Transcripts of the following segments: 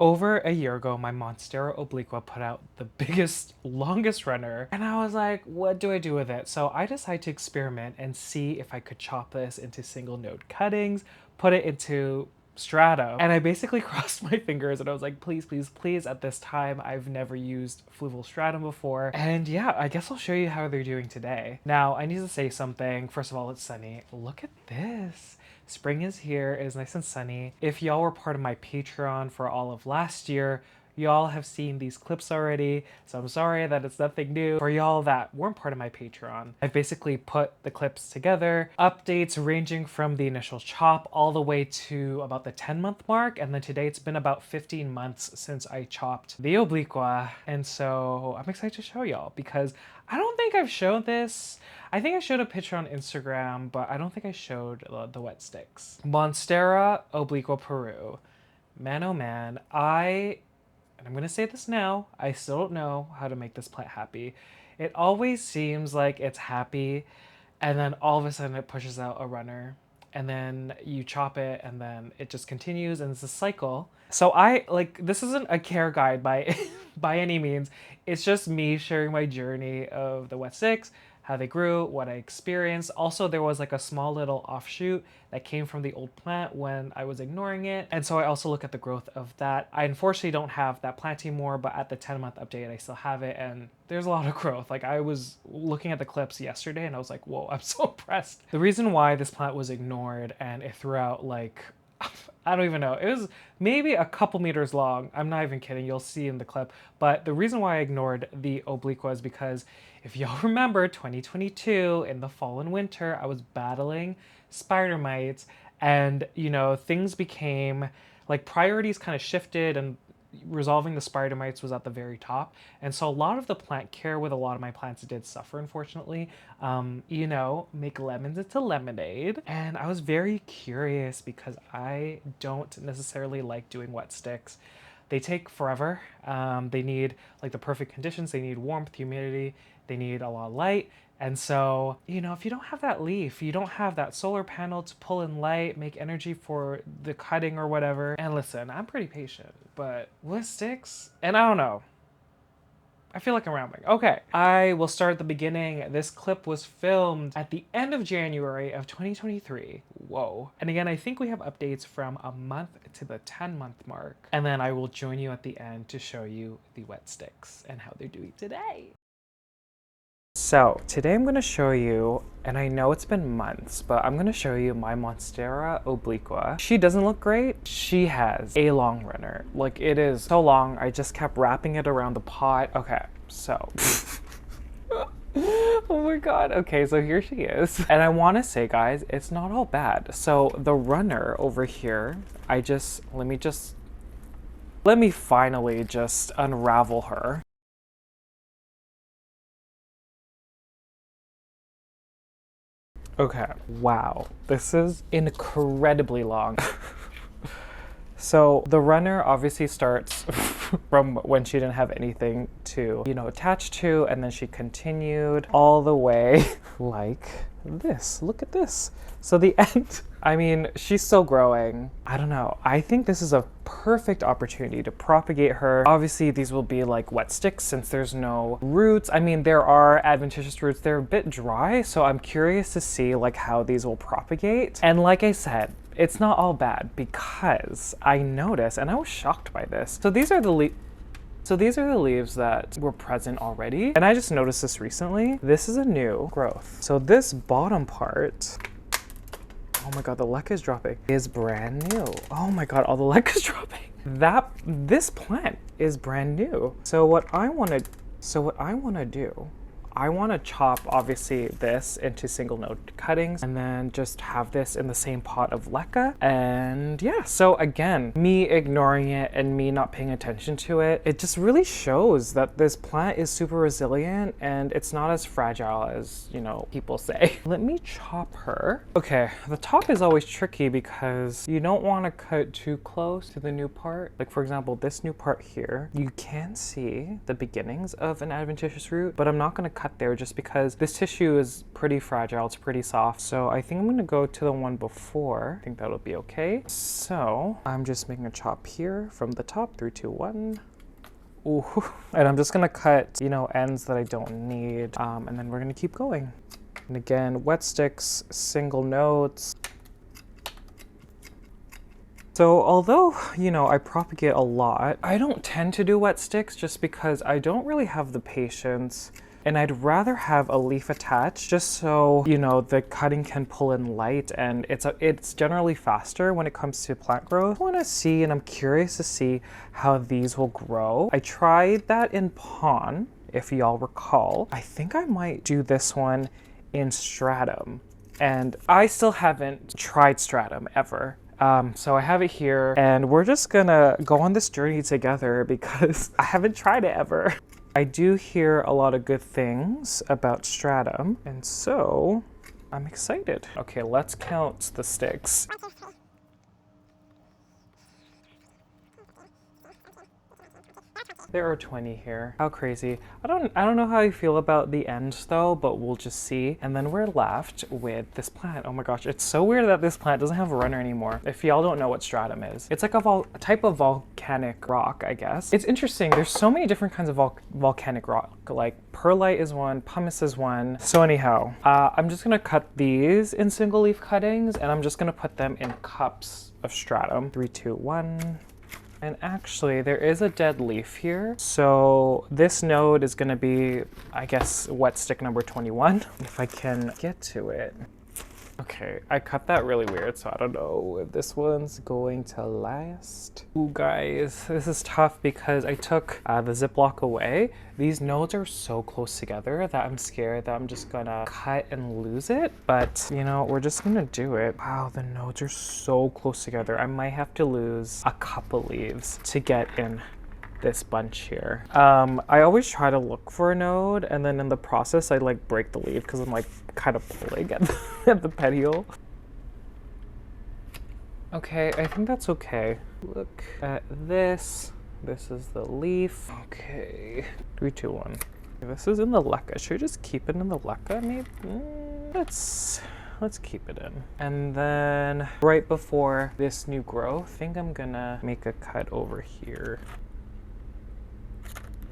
Over a year ago, my Monstera Obliqua put out the biggest, longest runner, and I was like, what do I do with it? So I decided to experiment and see if I could chop this into single node cuttings, put it into Stratum, and I basically crossed my fingers and I was like, please, please, please, at this time, I've never used fluval stratum before. And yeah, I guess I'll show you how they're doing today. Now, I need to say something. First of all, it's sunny. Look at this. Spring is here, it is nice and sunny. If y'all were part of my Patreon for all of last year, y'all have seen these clips already, so I'm sorry that it's nothing new. For y'all that weren't part of my Patreon, I've basically put the clips together, updates ranging from the initial chop all the way to about the 10-month mark, and then today it's been about 15 months since I chopped the Obliqua, and so I'm excited to show y'all because I don't think I've shown this. I think I showed a picture on Instagram, but I don't think I showed the wet sticks. Monstera Obliqua Peru. Man, oh man, and I'm gonna say this now, I still don't know how to make this plant happy. It always seems like it's happy, and then all of a sudden it pushes out a runner, and then you chop it, and then it just continues, and it's a cycle. So this isn't a care guide by, by any means. It's just me sharing my journey of the wet sticks, how they grew, what I experienced. Also, there was like a small little offshoot that came from the old plant when I was ignoring it. And so I also look at the growth of that. I unfortunately don't have that plant anymore, but at the 10-month update, I still have it. And there's a lot of growth. Like I was looking at the clips yesterday and I was like, whoa, I'm so impressed. The reason why this plant was ignored and it threw out like, I don't even know. It was maybe a couple meters long. I'm not even kidding. You'll see in the clip. But the reason why I ignored the Obliqua is because if y'all remember 2022 in the fall and winter, I was battling spider mites and, you know, things became like priorities kind of shifted and resolving the spider mites was at the very top. And so a lot of the plant care with a lot of my plants did suffer, unfortunately. You know, make lemons into lemonade. And I was very curious because I don't necessarily like doing wet sticks. They take forever. They need like the perfect conditions. They need warmth, humidity. They need a lot of light. And so, you know, if you don't have that leaf, you don't have that solar panel to pull in light, make energy for the cutting or whatever. And listen, I'm pretty patient, but with sticks, and I don't know. I feel like I'm rambling. Okay, I will start at the beginning. This clip was filmed at the end of January of 2023. Whoa. And again, I think we have updates from a month to the 10-month mark. And then I will join you at the end to show you the wet sticks and how they're doing today. So today I'm going to show you, and I know it's been months, but I'm going to show you my Monstera Obliqua. She doesn't look great. She has a long runner. Like it is so long, I just kept wrapping it around the pot. Okay, so. Oh my god. Okay, so here she is. And I want to say, guys, it's not all bad. So the runner over here, let me finally just unravel her. Okay, wow, this is incredibly long. So the runner obviously starts from when she didn't have anything to, you know, attach to, and then she continued all the way like this. Look at this. So the end, I mean, she's still growing. I don't know. I think this is a perfect opportunity to propagate her. Obviously, these will be like wet sticks since there's no roots. I mean, there are adventitious roots. They're a bit dry, so I'm curious to see like how these will propagate. And like I said, it's not all bad because I noticed, and I was shocked by this. So these are the leaves that were present already. And I just noticed this recently. This is a new growth. So this bottom part, oh my god, the LECA is dropping, is brand new. Oh my god, all the LECA is dropping. This plant is brand new. So what I want to do, I want to chop obviously this into single node cuttings and then just have this in the same pot of LECA. And yeah, so again, me ignoring it and me not paying attention to it, it just really shows that this plant is super resilient and it's not as fragile as, you know, people say. Let me chop her. Okay, the top is always tricky because you don't want to cut too close to the new part. Like for example, this new part here, you can see the beginnings of an adventitious root, but I'm not going to cut there just because this tissue is pretty fragile, it's pretty soft. So I think I'm gonna go to the one before. I think that'll be okay. So I'm just making a chop here from the top, 3, 2, 1. Ooh. And I'm just gonna cut, you know, ends that I don't need. And then we're gonna keep going. And again, wet sticks, single nodes. So although, you know, I propagate a lot, I don't tend to do wet sticks just because I don't really have the patience, and I'd rather have a leaf attached just so, you know, the cutting can pull in light, and it's generally faster when it comes to plant growth. I want to see, and I'm curious to see how these will grow. I tried that in Pawn, if y'all recall. I think I might do this one in Stratum, and I still haven't tried Stratum ever. So I have it here, and we're just gonna go on this journey together because I haven't tried it ever. I do hear a lot of good things about Stratum, and so I'm excited. Okay, let's count the sticks. There are 20 here. How crazy. I don't know how I feel about the ends though, but we'll just see. And then we're left with this plant. Oh my gosh, it's so weird that this plant doesn't have a runner anymore. If y'all don't know what stratum is, it's like a type of volcanic rock, I guess. It's interesting. There's so many different kinds of volcanic rock. Like perlite is one, pumice is one. So anyhow, I'm just gonna cut these in single leaf cuttings, and I'm just gonna put them in cups of stratum. 3, 2, 1. And actually, there is a dead leaf here. So this node is gonna be, I guess, wet stick number 21, if I can get to it. Okay, I cut that really weird, so I don't know if this one's going to last. Ooh, guys, this is tough because I took the Ziploc away. These nodes are so close together that I'm scared that I'm just gonna cut and lose it. But, you know, we're just gonna do it. Wow, the nodes are so close together. I might have to lose a couple leaves to get in this bunch here. I always try to look for a node, and then in the process I like break the leaf because I'm like kind of pulling at at the petiole. Okay, I think that's okay. Look at this. This is the leaf. Okay, 3, 2, 1. This is in the LECA. Should we just keep it in the LECA maybe? Let's keep it in. And then right before this new growth, I think I'm gonna make a cut over here.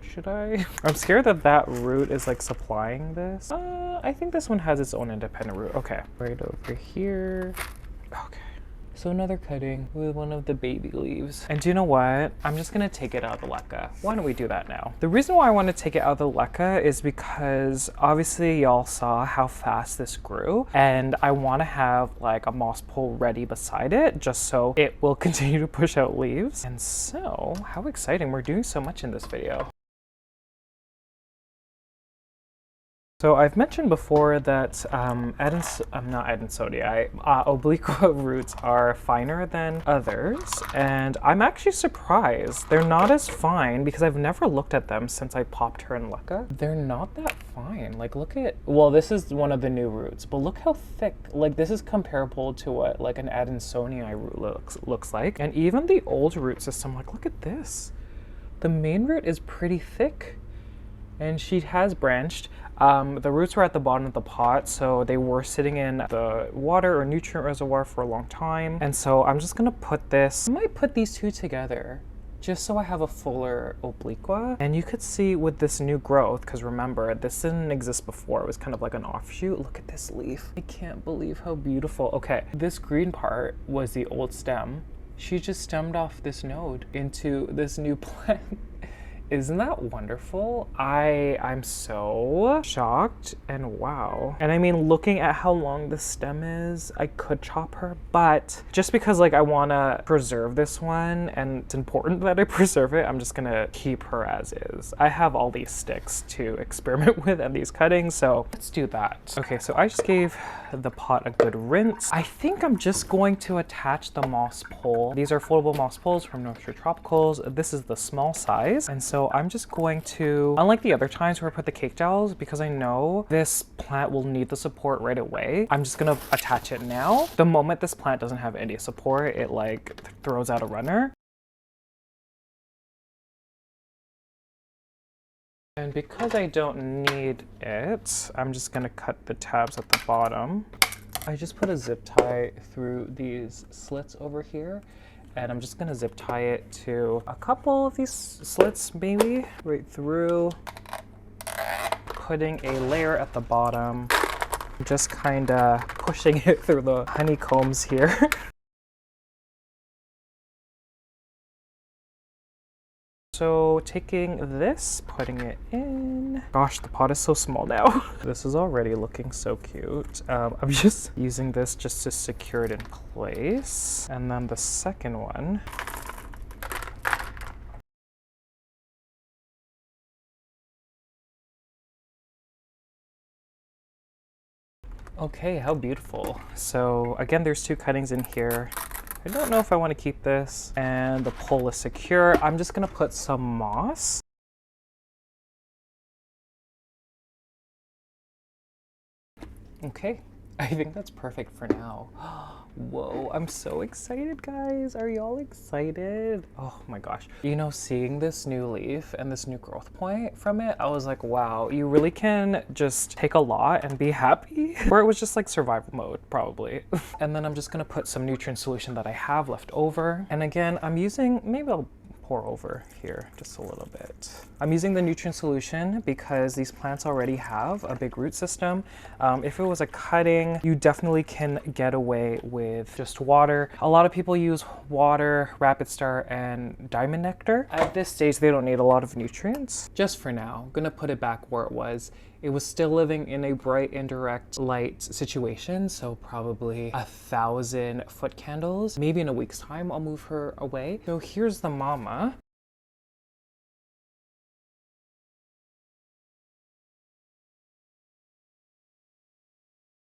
Should I? I'm scared that that root is like supplying this. I think this one has its own independent root. Okay, right over here. Okay. So another cutting with one of the baby leaves. And do you know what? I'm just gonna take it out of the LECA. Why don't we do that now? The reason why I want to take it out of the LECA is because obviously y'all saw how fast this grew, and I want to have like a moss pole ready beside it just so it will continue to push out leaves. And so, how exciting. We're doing so much in this video. So I've mentioned before that Obliqua roots are finer than others, and I'm actually surprised. They're not as fine because I've never looked at them since I popped her in LECA. They're not that fine. Like look at, well, this is one of the new roots, but look how thick. Like this is comparable to what like an Adansonii root looks like. And even the old root system, like look at this. The main root is pretty thick, and she has branched. The roots were at the bottom of the pot, so they were sitting in the water or nutrient reservoir for a long time. And so I'm just gonna put this, I might put these two together just so I have a fuller obliqua. And you could see with this new growth, because remember, this didn't exist before. It was kind of like an offshoot. Look at this leaf. I can't believe how beautiful. Okay, this green part was the old stem. She just stemmed off this node into this new plant. Isn't that wonderful? I'm so shocked and wow. And I mean, looking at how long the stem is, I could chop her, but just because like I wanna preserve this one and it's important that I preserve it, I'm just gonna keep her as is. I have all these sticks to experiment with and these cuttings, so let's do that. Okay, so I just gave the pot a good rinse. I think I'm just going to attach the moss pole. These are floatable moss poles from North Shore Tropicals. This is the small size, and so I'm just going to, unlike the other times where I put the cake dowels, because I know this plant will need the support right away, I'm just gonna attach it now. The moment this plant doesn't have any support, it like throws out a runner. And because I don't need it, I'm just gonna cut the tabs at the bottom. I just put a zip tie through these slits over here, and I'm just gonna zip tie it to a couple of these slits, maybe, right through, putting a layer at the bottom, just kinda pushing it through the honeycombs here. So taking this, putting it in. Gosh, the pot is so small now. This is already looking so cute. I'm just using this just to secure it in place. And then the second one. Okay, how beautiful. So again, there's 2 cuttings in here. I don't know if I want to keep this, and the pole is secure. I'm just gonna put some moss. Okay, I think that's perfect for now. Whoa, I'm so excited, guys. Are y'all excited? Oh my gosh. You know, seeing this new leaf and this new growth point from it, I was like, wow, you really can just take a lot and be happy. Or it was just like survival mode, probably. And then I'm just gonna put some nutrient solution that I have left over. And again, I'm using, maybe I'll pour over here just a little bit. I'm using the nutrient solution because these plants already have a big root system. If it was a cutting, you definitely can get away with just water. A lot of people use water, rapid star, and diamond nectar. At this stage, they don't need a lot of nutrients. Just for now, I'm gonna put it back where it was. It was still living in a bright indirect light situation, so probably 1,000 foot candles. Maybe in a week's time, I'll move her away. So here's the mama.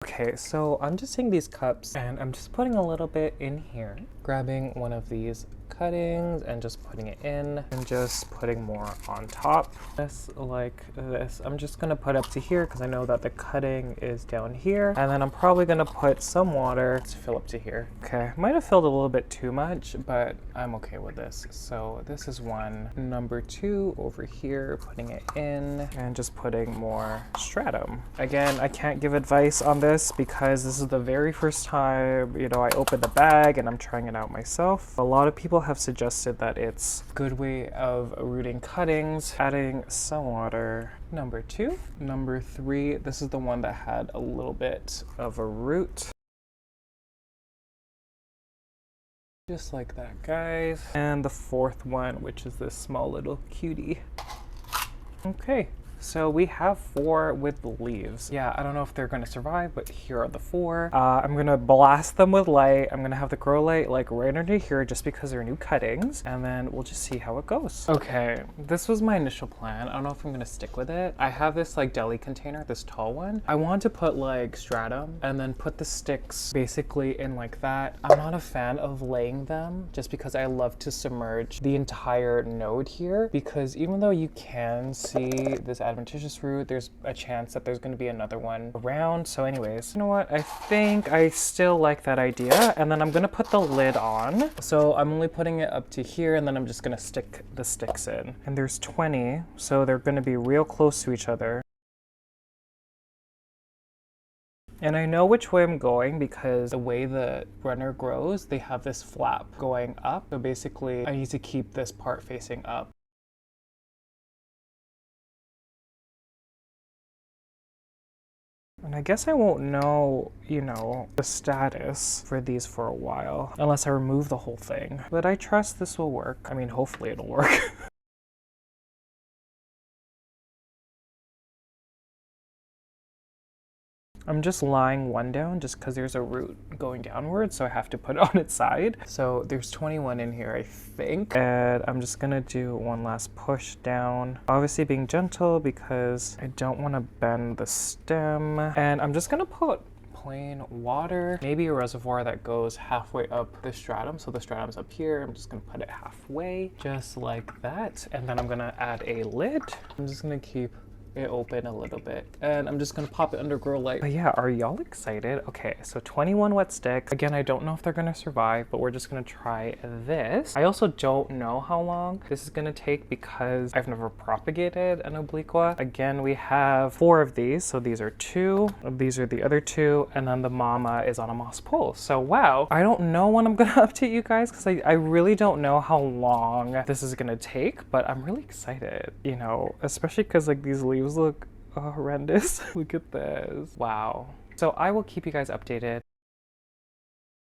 Okay, so I'm just taking these cups and I'm just putting a little bit in here, grabbing one of these cuttings and just putting it in and just putting more on top. Just like this. I'm just gonna put up to here because I know that the cutting is down here, and then I'm probably gonna put some water to fill up to here. Okay, might have filled a little bit too much, but I'm okay with this. So this is one. Number 2 over here, putting it in and just putting more stratum. Again, I can't give advice on this because this is the very first time, you know, I opened the bag and I'm trying it out myself. A lot of people have suggested that it's a good way of rooting cuttings, adding some water. Number 2. Number 3, this is the one that had a little bit of a root. Just like that, guys. And the 4th one, which is this small little cutie. Okay. So we have 4 with leaves. Yeah, I don't know if they're gonna survive, but here are the 4. I'm gonna blast them with light. I'm gonna have the grow light like right under here just because they're new cuttings, and then we'll just see how it goes. Okay, this was my initial plan. I don't know if I'm gonna stick with it. I have this like deli container, this tall one. I want to put like stratum and then put the sticks basically in like that. I'm not a fan of laying them just because I love to submerge the entire node here, because even though you can see this adventitious root, there's a chance that there's going to be another one around. So anyways, you know what, I think I still like that idea. And then I'm going to put the lid on. So I'm only putting it up to here, and then I'm just going to stick the sticks in. And there's 20, so they're going to be real close to each other. And I know which way I'm going because the way the runner grows, they have this flap going up. So basically I need to keep this part facing up. And I guess I won't know, you know, the status for these for a while, unless I remove the whole thing. But I trust this will work. I mean, hopefully it'll work. I'm just lying one down just because there's a root going downward, so I have to put it on its side. So there's 21 in here, I think. And I'm just gonna do one last push down. Obviously being gentle because I don't want to bend the stem. And I'm just gonna put plain water, maybe a reservoir that goes halfway up the stratum. So the stratum's up here, I'm just gonna put it halfway, just like that. And then I'm gonna add a lid. I'm just gonna keep it open a little bit, and I'm just gonna pop it under grow light. But yeah, are y'all excited? Okay, so 21 wet sticks. Again, I don't know if they're gonna survive, but we're just gonna try this. I also don't know how long this is gonna take because I've never propagated an obliqua. Again, we have 4 of these, so these are 2, these are the other 2, and then the mama is on a moss pole. So wow, I don't know when I'm gonna update you guys because I really don't know how long this is gonna take, but I'm really excited, you know, especially because like these leaves look horrendous. Look at this. Wow. So I will keep you guys updated.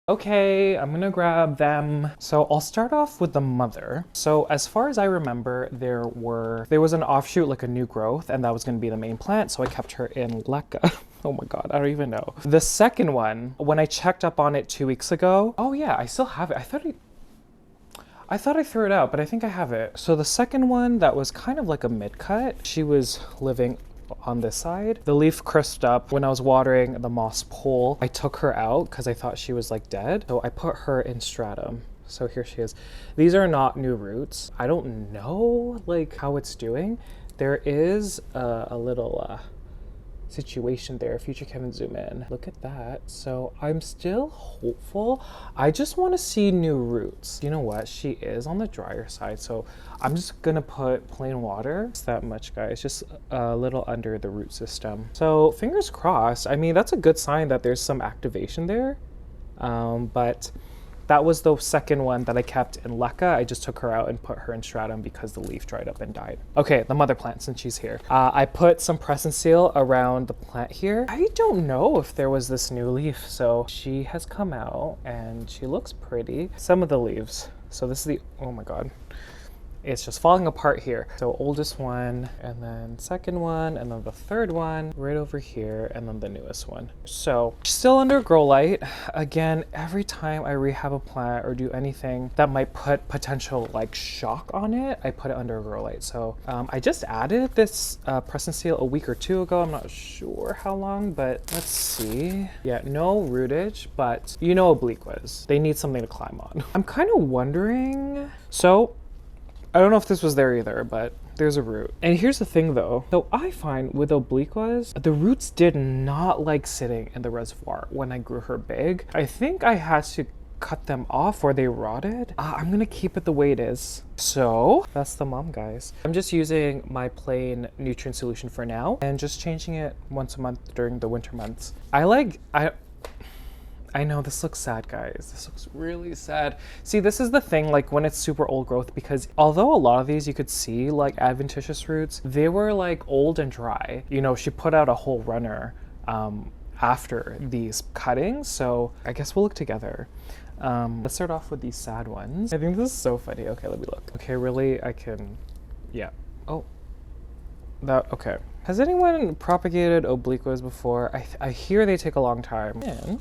Okay, I'm gonna grab them. So I'll start off with the mother. So as far as I remember, there was an offshoot, like a new growth, and that was gonna be the main plant, so I kept her in LECA. Oh my god, I don't even know. The second one, when I checked up on it 2 weeks ago, oh yeah, I still have it. I thought I threw it out, but I think I have it. So the second one that was kind of like a mid-cut, she was living on this side. The leaf crisped up when I was watering the moss pole. I took her out because I thought she was like dead. So I put her in stratum. So here she is. These are not new roots. I don't know like how it's doing. There is a little situation there. If you can zoom in, look at that. So I'm still hopeful. I just want to see new roots. You know what, she is on the drier side, so I'm just gonna put plain water. It's that much, guys, just a little under the root system. So fingers crossed. I mean, that's a good sign that there's some activation there, but that was the second one that I kept in LECA. I just took her out and put her in stratum because the leaf dried up and died. Okay, the mother plant, since she's here. I put some press and seal around the plant here. I don't know if there was this new leaf, so she has come out and she looks pretty. Some of the leaves. So this is the, oh my god. It's just falling apart here. So oldest one, and then second one, and then the third one right over here, and then the newest one. So still under grow light. Again, every time I rehab a plant or do anything that might put potential like shock on it, I put it under grow light. So I just added this press and seal a week or 2 ago. I'm not sure how long, but let's see. Yeah, no rootage, but you know obliquas, they need something to climb on. I'm kind of wondering, so I don't know if this was there either, but there's a root. And here's the thing though. So I find with obliquas, the roots did not like sitting in the reservoir when I grew her big. I think I had to cut them off or they rotted. I'm gonna keep it the way it is. So that's the mom, guys. I'm just using my plain nutrient solution for now and just changing it once a month during the winter months. I know this looks sad, guys. This looks really sad. See, this is the thing, like when it's super old growth, because although a lot of these you could see like adventitious roots, they were like old and dry. You know, she put out a whole runner after these cuttings. So I guess we'll look together. Let's start off with these sad ones. I think this is so funny. Okay, let me look. Okay, really, I can, yeah. Oh, that, okay. Has anyone propagated obliquas before? I hear they take a long time. Man,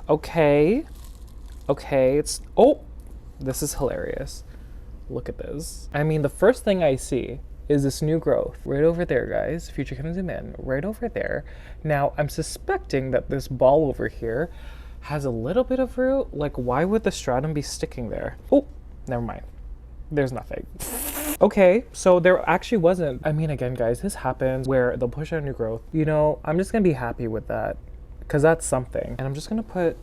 okay. Okay, it's, oh, this is hilarious. Look at this. I mean, the first thing I see is this new growth right over there, guys. If you can zoom in, right over there. Now, I'm suspecting that this ball over here has a little bit of root. Like, why would the stratum be sticking there? Oh, never mind. There's nothing. Okay, so there actually wasn't. I mean, again, guys, this happens where they'll push out new growth. You know, I'm just gonna be happy with that because that's something. And I'm just gonna put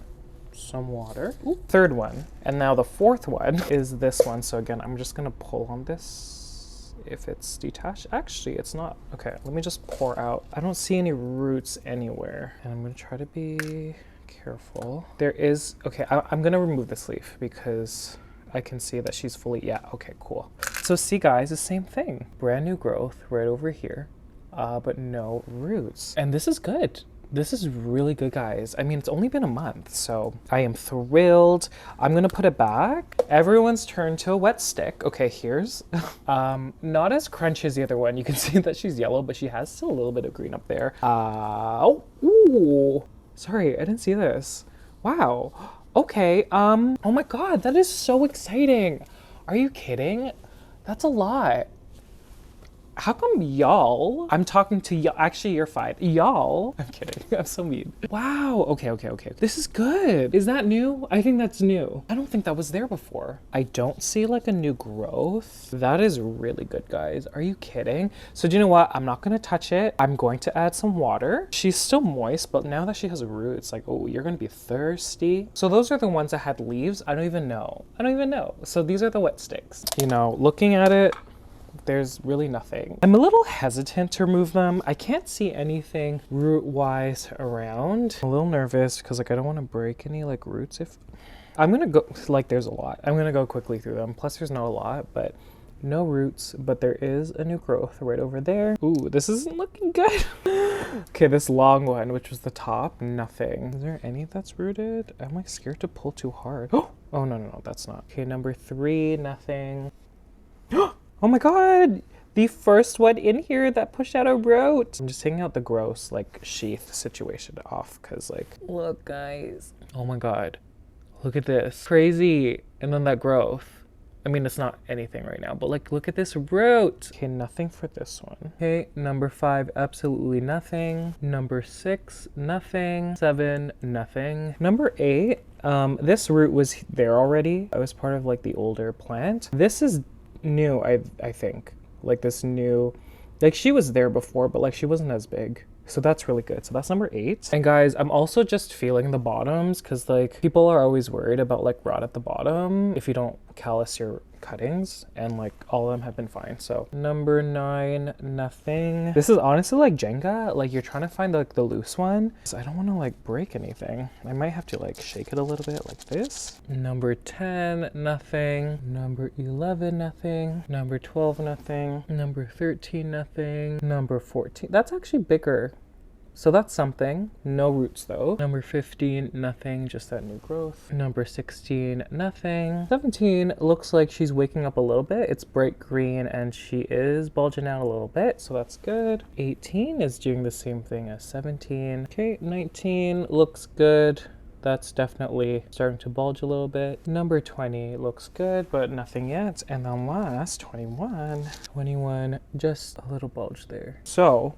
some water. Ooh. Third one. And now the fourth one is this one. So again, I'm just gonna pull on this. If it's detached, actually it's not. Okay, let me just pour out. I don't see any roots anywhere. And I'm gonna try to be careful. There is, okay, I'm gonna remove this leaf because I can see that she's fully, yeah, okay, cool. So see, guys, the same thing. Brand new growth right over here, but no roots. And this is good. This is really good, guys. I mean, it's only been a month, so I am thrilled. I'm gonna put it back. Everyone's turn to a wet stick. Okay, here's, not as crunchy as the other one. You can see that she's yellow, but she has still a little bit of green up there. Oh, ooh, sorry, I didn't see this. Wow. Okay, oh my god, that is so exciting. Are you kidding? That's a lot. How come y'all? I'm talking to y'all. Actually, you're fine. Y'all. I'm kidding. I'm so mean. Wow. Okay. This is good. Is that new? I think that's new. I don't think that was there before. I don't see like a new growth. That is really good, guys. Are you kidding? So do you know what? I'm not gonna touch it. I'm going to add some water. She's still moist, but now that she has roots, like, oh, you're gonna be thirsty. So those are the ones that had leaves. I don't even know. So these are the wet sticks. You know, looking at it, there's really nothing. I'm a little hesitant to remove them. I can't see anything root-wise around. I'm a little nervous because like I don't want to break any like roots. If I'm gonna go, like there's a lot. I'm gonna go quickly through them. Plus there's not a lot, but no roots, but there is a new growth right over there. Ooh, this isn't looking good. Okay, this long one, which was the top, nothing. Is there any that's rooted? Am I scared to pull too hard? Oh, no, that's not. Okay, number 3, nothing. Oh my God, the first one in here that pushed out a root. I'm just taking out the gross like sheath situation off because like, look guys. Oh my God, look at this. Crazy. And then that growth. I mean, it's not anything right now, but like, look at this root. Okay, nothing for this one. Okay, number 5, absolutely nothing. Number 6, nothing. 7, nothing. Number 8, this root was there already. It was part of like the older plant. This is new, I think. Like this new, like she was there before, but like she wasn't as big. So that's really good. So that's number 8. And guys, I'm also just feeling the bottoms because like people are always worried about like rot at the bottom if you don't callus your cuttings, and like all of them have been fine. So number 9, nothing. This is honestly like Jenga, like you're trying to find like the loose one. So I don't want to like break anything. I might have to like shake it a little bit like this. Number 10, nothing. Number 11, nothing. Number 12, nothing. Number 13, nothing. Number 14, that's actually bigger. So that's something. No roots though. Number 15, nothing, just that new growth. Number 16, nothing. 17 looks like she's waking up a little bit. It's bright green and she is bulging out a little bit, so that's good. 18 is doing the same thing as 17. Okay, 19 looks good. That's definitely starting to bulge a little bit. Number 20 looks good, but nothing yet. And then last, 21, just a little bulge there. So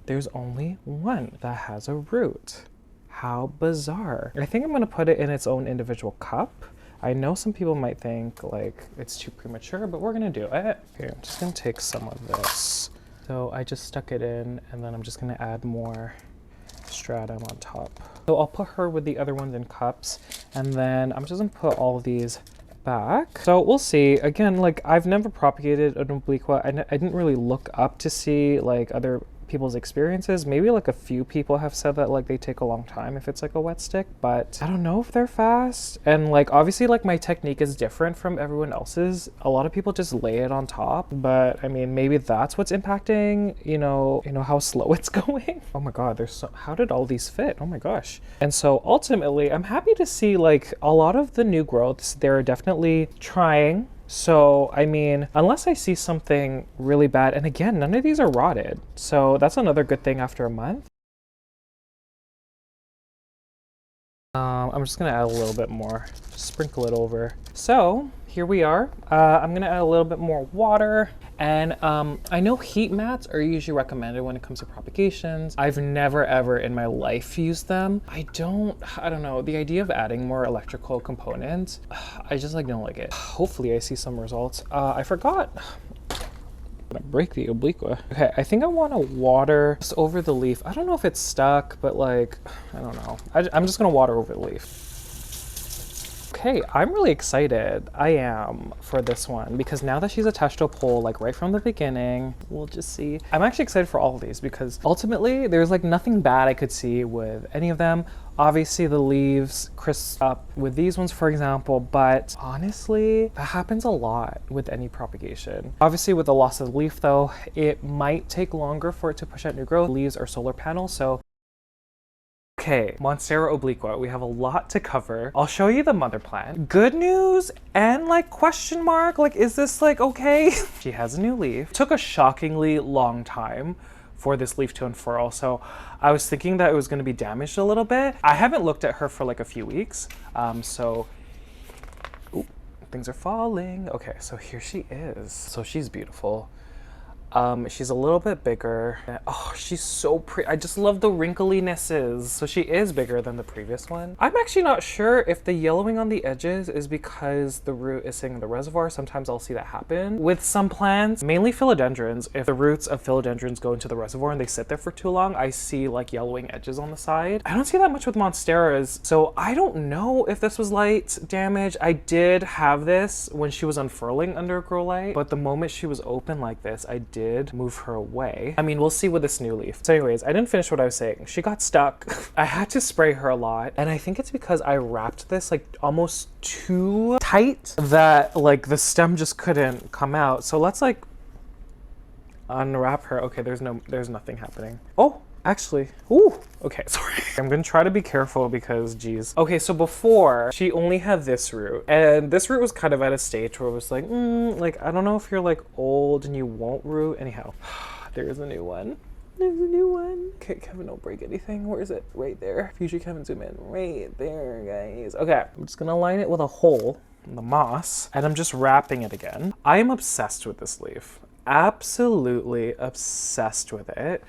there's only one that has a root. How bizarre. I think I'm gonna put it in its own individual cup. I know some people might think like it's too premature, but we're gonna do it. Okay, I'm just gonna take some of this. So I just stuck it in and then I'm just gonna add more stratum on top. So I'll put her with the other ones in cups and then I'm just gonna put all of these back. So we'll see. Again, like I've never propagated an obliqua. I didn't really look up to see like other people's experiences. Maybe like a few people have said that like they take a long time if it's like a wet stick, but I don't know if they're fast. And like obviously like my technique is different from everyone else's. A lot of people just lay it on top, but I mean maybe that's what's impacting, you know how slow it's going. Oh my God, there's so, how did all these fit? Oh my gosh. And so ultimately I'm happy to see like a lot of the new growths, they're definitely trying. So, I mean, unless I see something really bad, and again, none of these are rotted. So that's another good thing after a month. I'm just gonna add a little bit more, just sprinkle it over. So here we are. I'm gonna add a little bit more water. And I know heat mats are usually recommended when it comes to propagations. I've never ever in my life used them. I don't know, the idea of adding more electrical components, I just like don't like it. Hopefully I see some results. I forgot. I'm gonna break the obliqua. Okay, I think I want to water just over the leaf. I don't know if it's stuck, but like, I don't know. I'm just gonna water over the leaf. Okay, I'm really excited. I am for this one because now that she's attached to a pole, like right from the beginning, we'll just see. I'm actually excited for all of these because ultimately there's like nothing bad I could see with any of them. Obviously the leaves crisp up with these ones, for example, but honestly, that happens a lot with any propagation. Obviously with the loss of the leaf though, it might take longer for it to push out new growth. Leaves are solar panels, so okay, Monstera Obliqua, we have a lot to cover. I'll show you the mother plant. Good news and like question mark, like is this like okay? She has a new leaf. Took a shockingly long time for this leaf to unfurl, so I was thinking that it was gonna be damaged a little bit. I haven't looked at her for like a few weeks, so ooh, things are falling. Okay, so here she is. So she's beautiful. She's a little bit bigger. Oh, she's so pretty. I just love the wrinklinesses. So she is bigger than the previous one. I'm actually not sure if the yellowing on the edges is because the root is sitting in the reservoir. Sometimes I'll see that happen with some plants, mainly philodendrons. If the roots of philodendrons go into the reservoir and they sit there for too long, I see like yellowing edges on the side. I don't see that much with Monsteras, so I don't know if this was light damage. I did have this when she was unfurling under a grow light, but the moment she was open like this, I did move her away. I mean, we'll see with this new leaf. So anyways, I didn't finish what I was saying. She got stuck. I had to spray her a lot, and I think it's because I wrapped this like almost too tight that like the stem just couldn't come out. So let's like unwrap her. Okay, there's nothing happening. Oh, actually, ooh, okay, sorry. I'm gonna try to be careful because, geez. Okay, so before, she only had this root, and this root was kind of at a stage where it was like, like, I don't know if you're like old and you won't root. Anyhow, there's a new one. There's a new one. Okay, Kevin, don't break anything. Where is it? Right there. Future Kevin, zoom in. Right there, guys. Okay, I'm just gonna line it with a hole in the moss, and I'm just wrapping it again. I am obsessed with this leaf. Absolutely obsessed with it.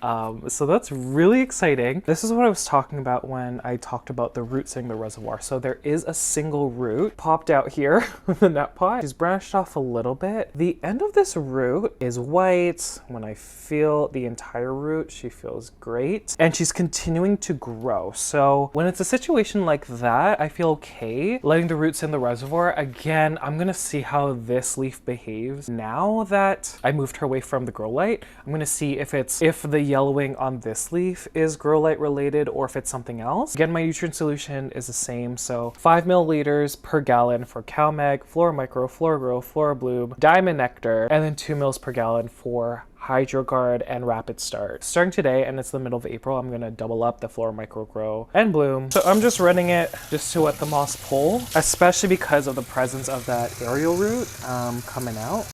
So that's really exciting. This is what I was talking about when I talked about the roots in the reservoir. So there is a single root popped out here with the net pot. She's branched off a little bit. The end of this root is white. When I feel the entire root, she feels great. And she's continuing to grow. So when it's a situation like that, I feel okay letting the roots in the reservoir. Again, I'm gonna see how this leaf behaves. Now that I moved her away from the grow light, I'm gonna see if the yellowing on this leaf is grow light related or if it's something else. Again, my nutrient solution is the same. So 5 milliliters per gallon for CalMag, FloraMicro, FloraGro, FloraBloom, Diamond Nectar, and then 2 mils per gallon for Hydroguard and Rapid Start. Starting today, and it's the middle of April, I'm gonna double up the FloraMicro Grow and Bloom. So I'm just running it just to let the moss pull, especially because of the presence of that aerial root coming out.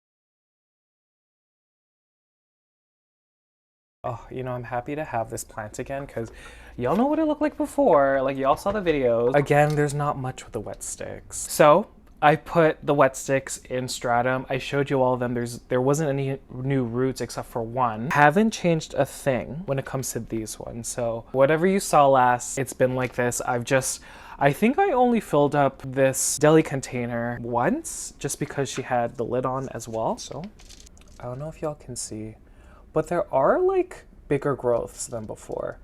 Oh, you know, I'm happy to have this plant again because y'all know what it looked like before. Like, y'all saw the videos. Again, there's not much with the wet sticks. So I put the wet sticks in Stratum. I showed you all of them. There wasn't any new roots except for one. Haven't changed a thing when it comes to these ones. So whatever you saw last, it's been like this. I think I only filled up this deli container once just because she had the lid on as well. So I don't know if y'all can see, but there are like bigger growths than before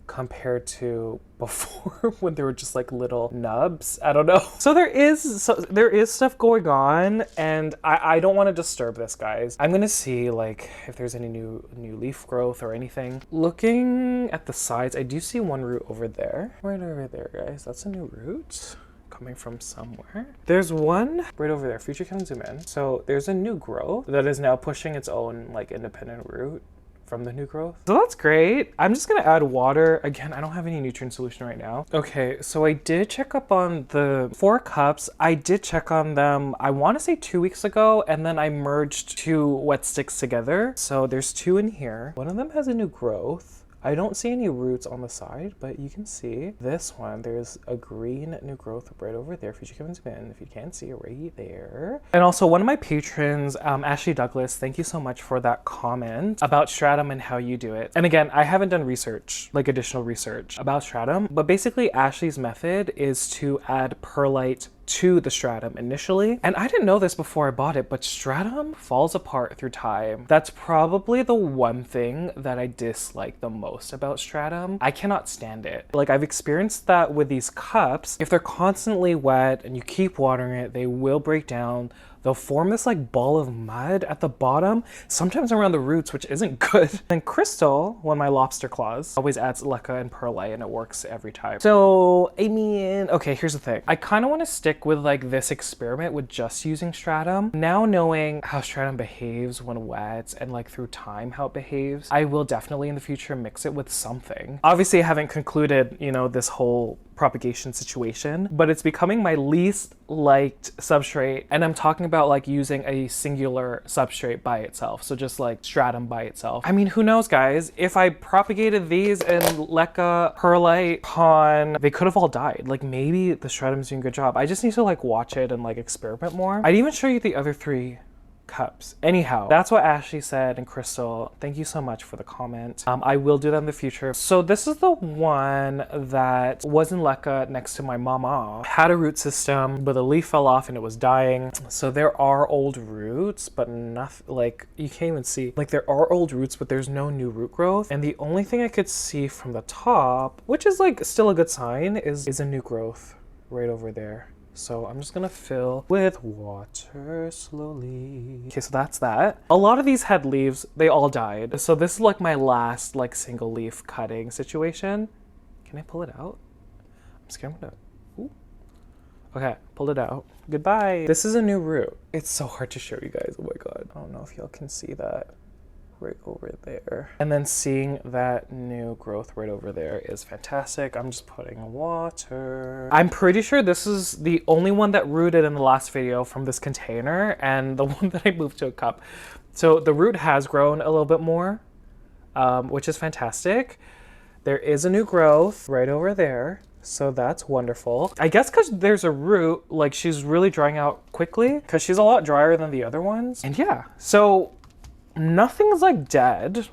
compared to before when they were just like little nubs. I don't know. So there is stuff going on, and I don't want to disturb this, guys. I'm gonna see like if there's any new leaf growth or anything. Looking at the sides, I do see one root over there. Right over there, guys. That's a new root coming from somewhere. There's one right over there. Future can zoom in. So there's a new growth that is now pushing its own like independent root from the new growth. So that's great. I'm just gonna add water. Again, I don't have any nutrient solution right now. Okay, so I did check up on the 4 cups. I did check on them, I wanna say 2 weeks ago, and then I merged 2 wet sticks together. So there's 2 in here. One of them has a new growth. I don't see any roots on the side, but you can see this one. There's a green new growth right over there. Future Kevin's bin, if you can't see it right there. And also one of my patrons, Ashley Douglas, thank you so much for that comment about Stratum and how you do it. And again, I haven't done research, like additional research about Stratum, but basically Ashley's method is to add perlite to the Stratum initially. And I didn't know this before I bought it, but Stratum falls apart through time. That's probably the one thing that I dislike the most about Stratum. I cannot stand it. Like, I've experienced that with these cups. If they're constantly wet and you keep watering it, they will break down. They'll form this like ball of mud at the bottom, sometimes around the roots, which isn't good. And Crystal, one of my lobster claws, always adds LECA and perlite, and it works every time. So, I mean, okay, here's the thing. I kind of want to stick with like this experiment with just using Stratum. Now knowing how Stratum behaves when wet and like through time how it behaves, I will definitely in the future mix it with something. Obviously, I haven't concluded, you know, this whole propagation situation, but it's becoming my least liked substrate, and I'm talking about like using a singular substrate by itself, so just like Stratum by itself. I mean, who knows, guys? If I propagated these in LECA, perlite, pon, they could have all died. Like, maybe the Stratum's doing a good job. I just need to like watch it and like experiment more. I'd even show you the other 3 cups. Anyhow, that's what Ashley said, and Crystal, thank you so much for the comment. I will do that in the future. So this is the one that was in LECA next to my mama. Had a root system, but the leaf fell off and it was dying. So there are old roots, but nothing, like, you can't even see. Like, there are old roots, but there's no new root growth. And the only thing I could see from the top, which is like still a good sign, is a new growth right over there. So I'm just gonna fill with water slowly. Okay, so that's that. A lot of these had leaves, they all died. So this is like my last like single leaf cutting situation. Can I pull it out? I'm scared I'm gonna, ooh. Okay, pulled it out. Goodbye. This is a new root. It's so hard to show you guys, oh my God. I don't know if y'all can see that. Right over there. And then seeing that new growth right over there is fantastic. I'm just putting water. I'm pretty sure this is the only one that rooted in the last video from this container and the one that I moved to a cup. So the root has grown a little bit more, which is fantastic. There is a new growth right over there. So that's wonderful. I guess because there's a root, like she's really drying out quickly because she's a lot drier than the other ones. And yeah, so nothing's like dead.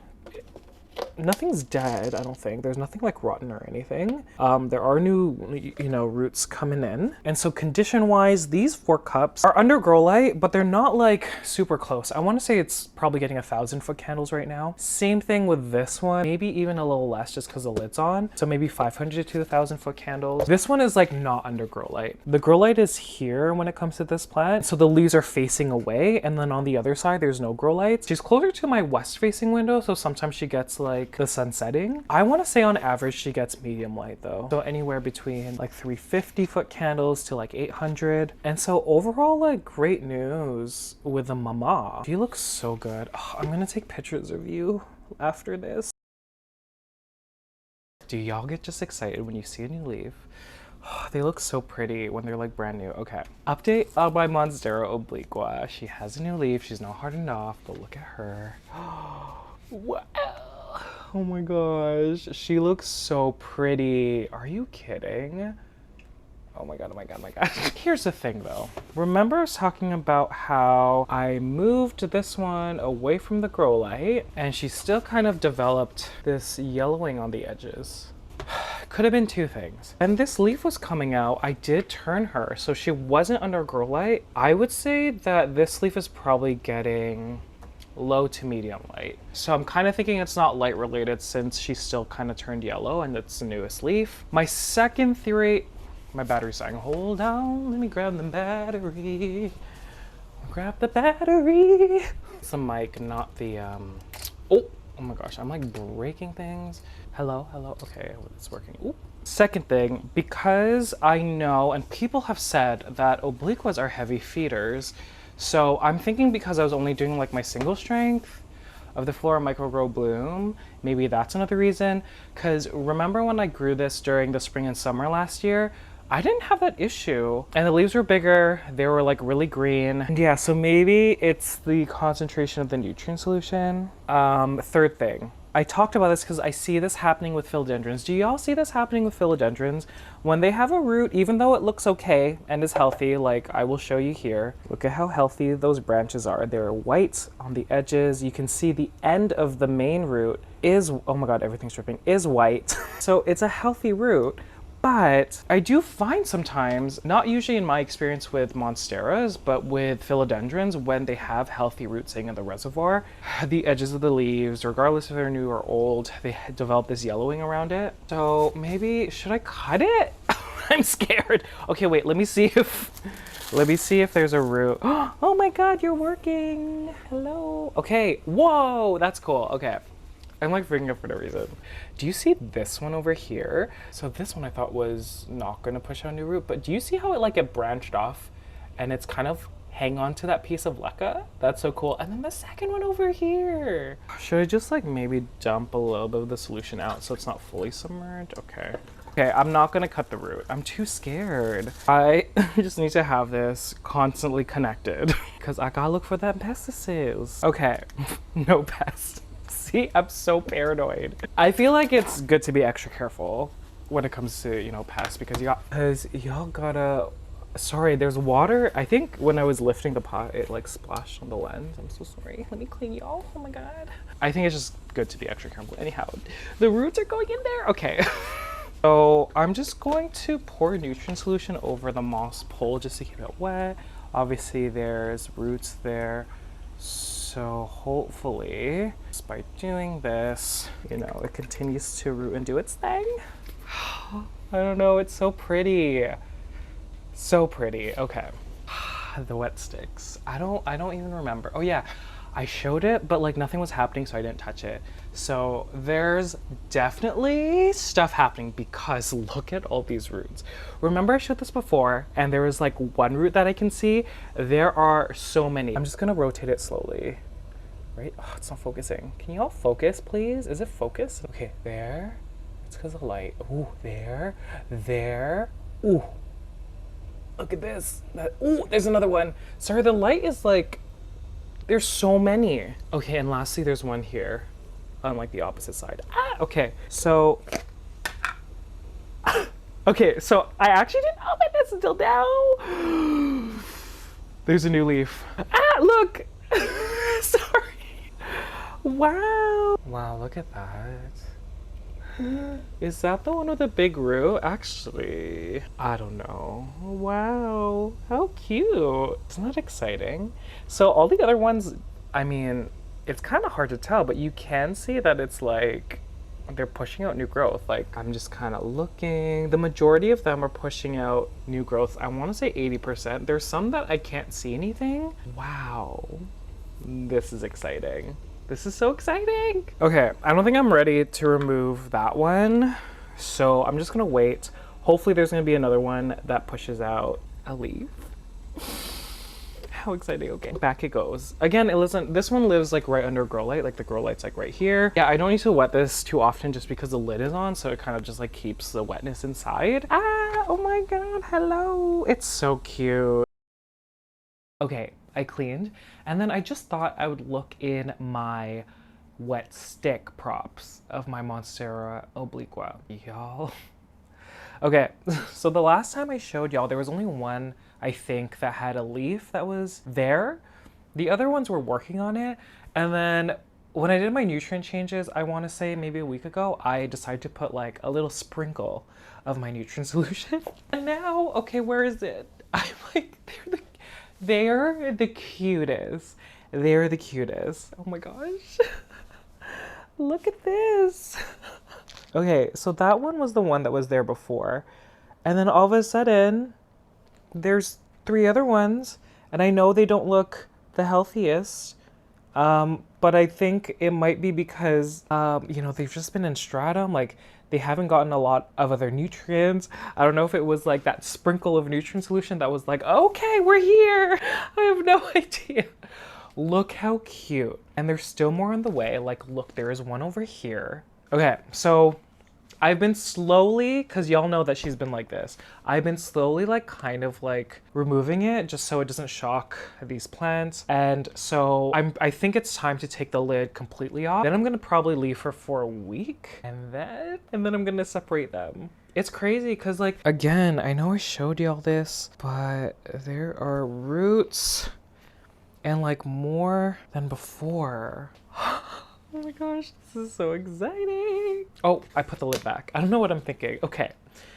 Nothing's dead, I don't think. There's nothing like rotten or anything. There are new, you know, roots coming in. And so condition-wise, these 4 cups are under grow light, but they're not like super close. I want to say it's probably getting 1,000-foot candles right now. Same thing with this one, maybe even a little less just because the lid's on. So maybe 500 to 1,000-foot candles. This one is like not under grow light. The grow light is here when it comes to this plant. So the leaves are facing away, and then on the other side, there's no grow lights. She's closer to my west-facing window, so sometimes she gets like the sun setting. I want to say on average she gets medium light though, so anywhere between like 350-foot candles to like 800. And so overall, like, great news with the mama. She looks so good. Oh, I'm gonna take pictures of you after this. Do y'all get just excited when you see a new leaf? Oh, they look so pretty when they're like brand new. Okay, update on my Monstera Obliqua. She has a new leaf. She's not hardened off, but look at her. Wow. Oh my gosh, she looks so pretty. Are you kidding? Oh my God, oh my God, oh my God. Here's the thing though. Remember I was talking about how I moved this one away from the grow light and she still kind of developed this yellowing on the edges. Could have been 2 things. And this leaf was coming out, I did turn her, so she wasn't under grow light. I would say that this leaf is probably getting low to medium light. So I'm kind of thinking it's not light related since she's still kind of turned yellow and it's the newest leaf. My second theory, my battery's saying, hold on, let me grab the battery. Grab the battery. It's the mic, not the, oh my gosh, I'm like breaking things. Hello, hello, okay, it's working. Ooh. Second thing, because I know, and people have said that obliquas are heavy feeders, so I'm thinking because I was only doing like my single strength of the FloraMicro Grow Bloom, maybe that's another reason. Because remember when I grew this during the spring and summer last year, I didn't have that issue. And the leaves were bigger, they were like really green. And yeah, so maybe it's the concentration of the nutrient solution. Third thing, I talked about this because I see this happening with philodendrons. Do y'all see this happening with philodendrons? When they have a root, even though it looks okay and is healthy, like I will show you here, look at how healthy those branches are. They're white on the edges. You can see the end of the main root is, oh my God, everything's dripping, is white. So it's a healthy root. But I do find sometimes, not usually in my experience with Monsteras, but with philodendrons, when they have healthy roots sitting in the reservoir, the edges of the leaves, regardless if they're new or old, they develop this yellowing around it. So maybe, should I cut it? I'm scared. Okay, wait, let me see if there's a root. Oh my God, you're working. Hello. Okay, whoa, that's cool, okay. I'm like freaking out for no reason. Do you see this one over here? So this one I thought was not gonna push out a new root, but do you see how it branched off and it's kind of hang on to that piece of LECA? That's so cool. And then the second one over here. Should I just like maybe dump a little bit of the solution out so it's not fully submerged? Okay. Okay, I'm not gonna cut the root. I'm too scared. I just need to have this constantly connected because I gotta look for that pesticides. Okay, no pest. See, I'm so paranoid. I feel like it's good to be extra careful when it comes to, you know, pests because y'all gotta Sorry, there's water. I think when I was lifting the pot, it like splashed on the lens. I'm so sorry. Let me clean y'all. Oh my God. I think it's just good to be extra careful. Anyhow, the roots are going in there. Okay. So I'm just going to pour nutrient solution over the moss pole just to keep it wet. Obviously there's roots there. So hopefully, just by doing this, you know, it continues to root and do its thing. I don't know, it's so pretty. So pretty. Okay. The wet sticks. I don't even remember. Oh yeah, I showed it, but like nothing was happening, so I didn't touch it. So there's definitely stuff happening because look at all these roots. Remember I showed this before and there was like one root that I can see? There are so many. I'm just gonna rotate it slowly. Right? Oh, it's not focusing. Can you all focus, please? Is it focused? Okay, there. It's because of light. Ooh, there, there. Ooh. Look at this. Ooh, there's another one. Sorry, the light is like, there's so many. Okay, and lastly, there's one here on like the opposite side. Ah, okay, so, okay, so I actually didn't open this until now. There's a new leaf. Ah, look. Sorry. Wow. Wow, look at that. Is that the one with the big root? Actually, I don't know. Wow, how cute. Isn't that exciting? So all the other ones, I mean, it's kind of hard to tell, but you can see that it's like, they're pushing out new growth. Like, I'm just kind of looking. The majority of them are pushing out new growth. I want to say 80%. There's some that I can't see anything. Wow, this is exciting. This is so exciting. Okay, I don't think I'm ready to remove that one. So I'm just gonna wait. Hopefully there's gonna be another one that pushes out a leaf. How exciting, okay. Back it goes. Again, this one lives like right under grow light, like the grow light's like right here. Yeah, I don't need to wet this too often just because the lid is on, so it kind of just like keeps the wetness inside. Ah, oh my God, hello. It's so cute. Okay, I cleaned, and then I just thought I would look in my wet stick props of my Monstera Obliqua. Y'all. Okay, so the last time I showed y'all, there was only one, I think, that had a leaf that was there. The other ones were working on it, and then when I did my nutrient changes, I want to say maybe a week ago, I decided to put like a little sprinkle of my nutrient solution. And now, okay, where is it? I'm like, they're the cutest. They're the cutest. Oh my gosh. Look at this. Okay, so that one was the one that was there before. And then all of a sudden, there's 3 other ones. And I know they don't look the healthiest. But I think it might be because, you know, they've just been in stratum. Like, they haven't gotten a lot of other nutrients. I don't know if it was like that sprinkle of nutrient solution that was like, okay, we're here. I have no idea. Look how cute. And there's still more on the way. Like, look, there is one over here. Okay, so I've been slowly, because y'all know that she's been like this, I've been slowly like kind of like removing it just so it doesn't shock these plants. And so I think it's time to take the lid completely off. Then I'm gonna probably leave her for a week and then I'm gonna separate them. It's crazy because like, again, I know I showed y'all this, but there are roots and like more than before. Oh my gosh, this is so exciting. Oh, I put the lid back. I don't know what I'm thinking. Okay,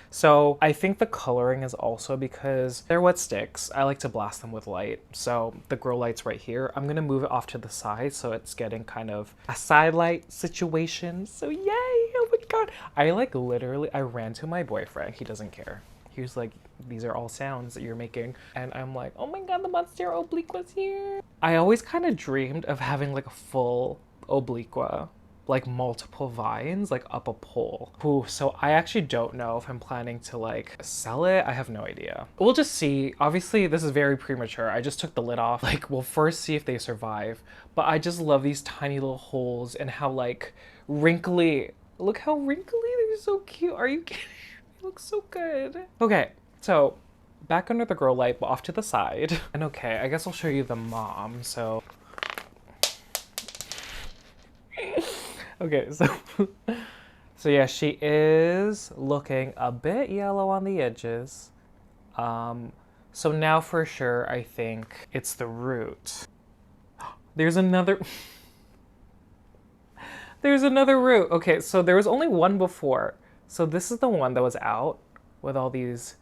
so I think the coloring is also because they're wet sticks. I like to blast them with light. So the grow light's right here. I'm gonna move it off to the side so it's getting kind of a side light situation. So yay, oh my God. I like literally, I ran to my boyfriend. He doesn't care. He was like, these are all sounds that you're making. And I'm like, oh my God, the Monster Obliqua's here. I always kind of dreamed of having like a full obliqua, like multiple vines, like up a pole. Ooh, so I actually don't know if I'm planning to like sell it. I have no idea. We'll just see. Obviously, this is very premature. I just took the lid off. Like, we'll first see if they survive. But I just love these tiny little holes and how like wrinkly. Look how wrinkly, they're so cute. Are you kidding? They look so good. Okay, so back under the grow light, but off to the side. And okay, I guess I'll show you the mom. So okay, so yeah, she is looking a bit yellow on the edges. So now for sure, I think it's the root. There's another, there's another root. Okay, so there was only one before. So this is the one that was out with all these,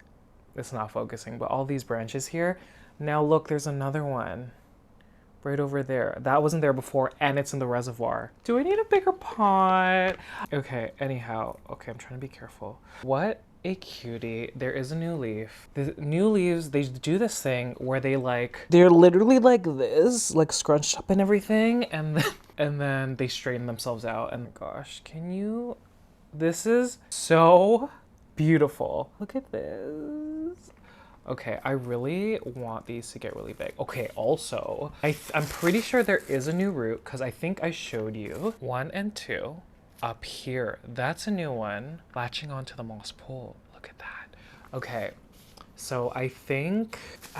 it's not focusing, but all these branches here. Now look, there's another one right over there. That wasn't there before, and it's in the reservoir. Do I need a bigger pot? Okay, anyhow, okay, I'm trying to be careful. What a cutie. There is a new leaf. The new leaves, they do this thing where they're literally like this, like scrunched up and everything, and then they straighten themselves out. And gosh, this is so beautiful. Look at this. Okay, I really want these to get really big. Okay, also, I'm pretty sure there is a new root because I think I showed you 1 and 2 up here. That's a new one latching onto the moss pole. Look at that. Okay, so I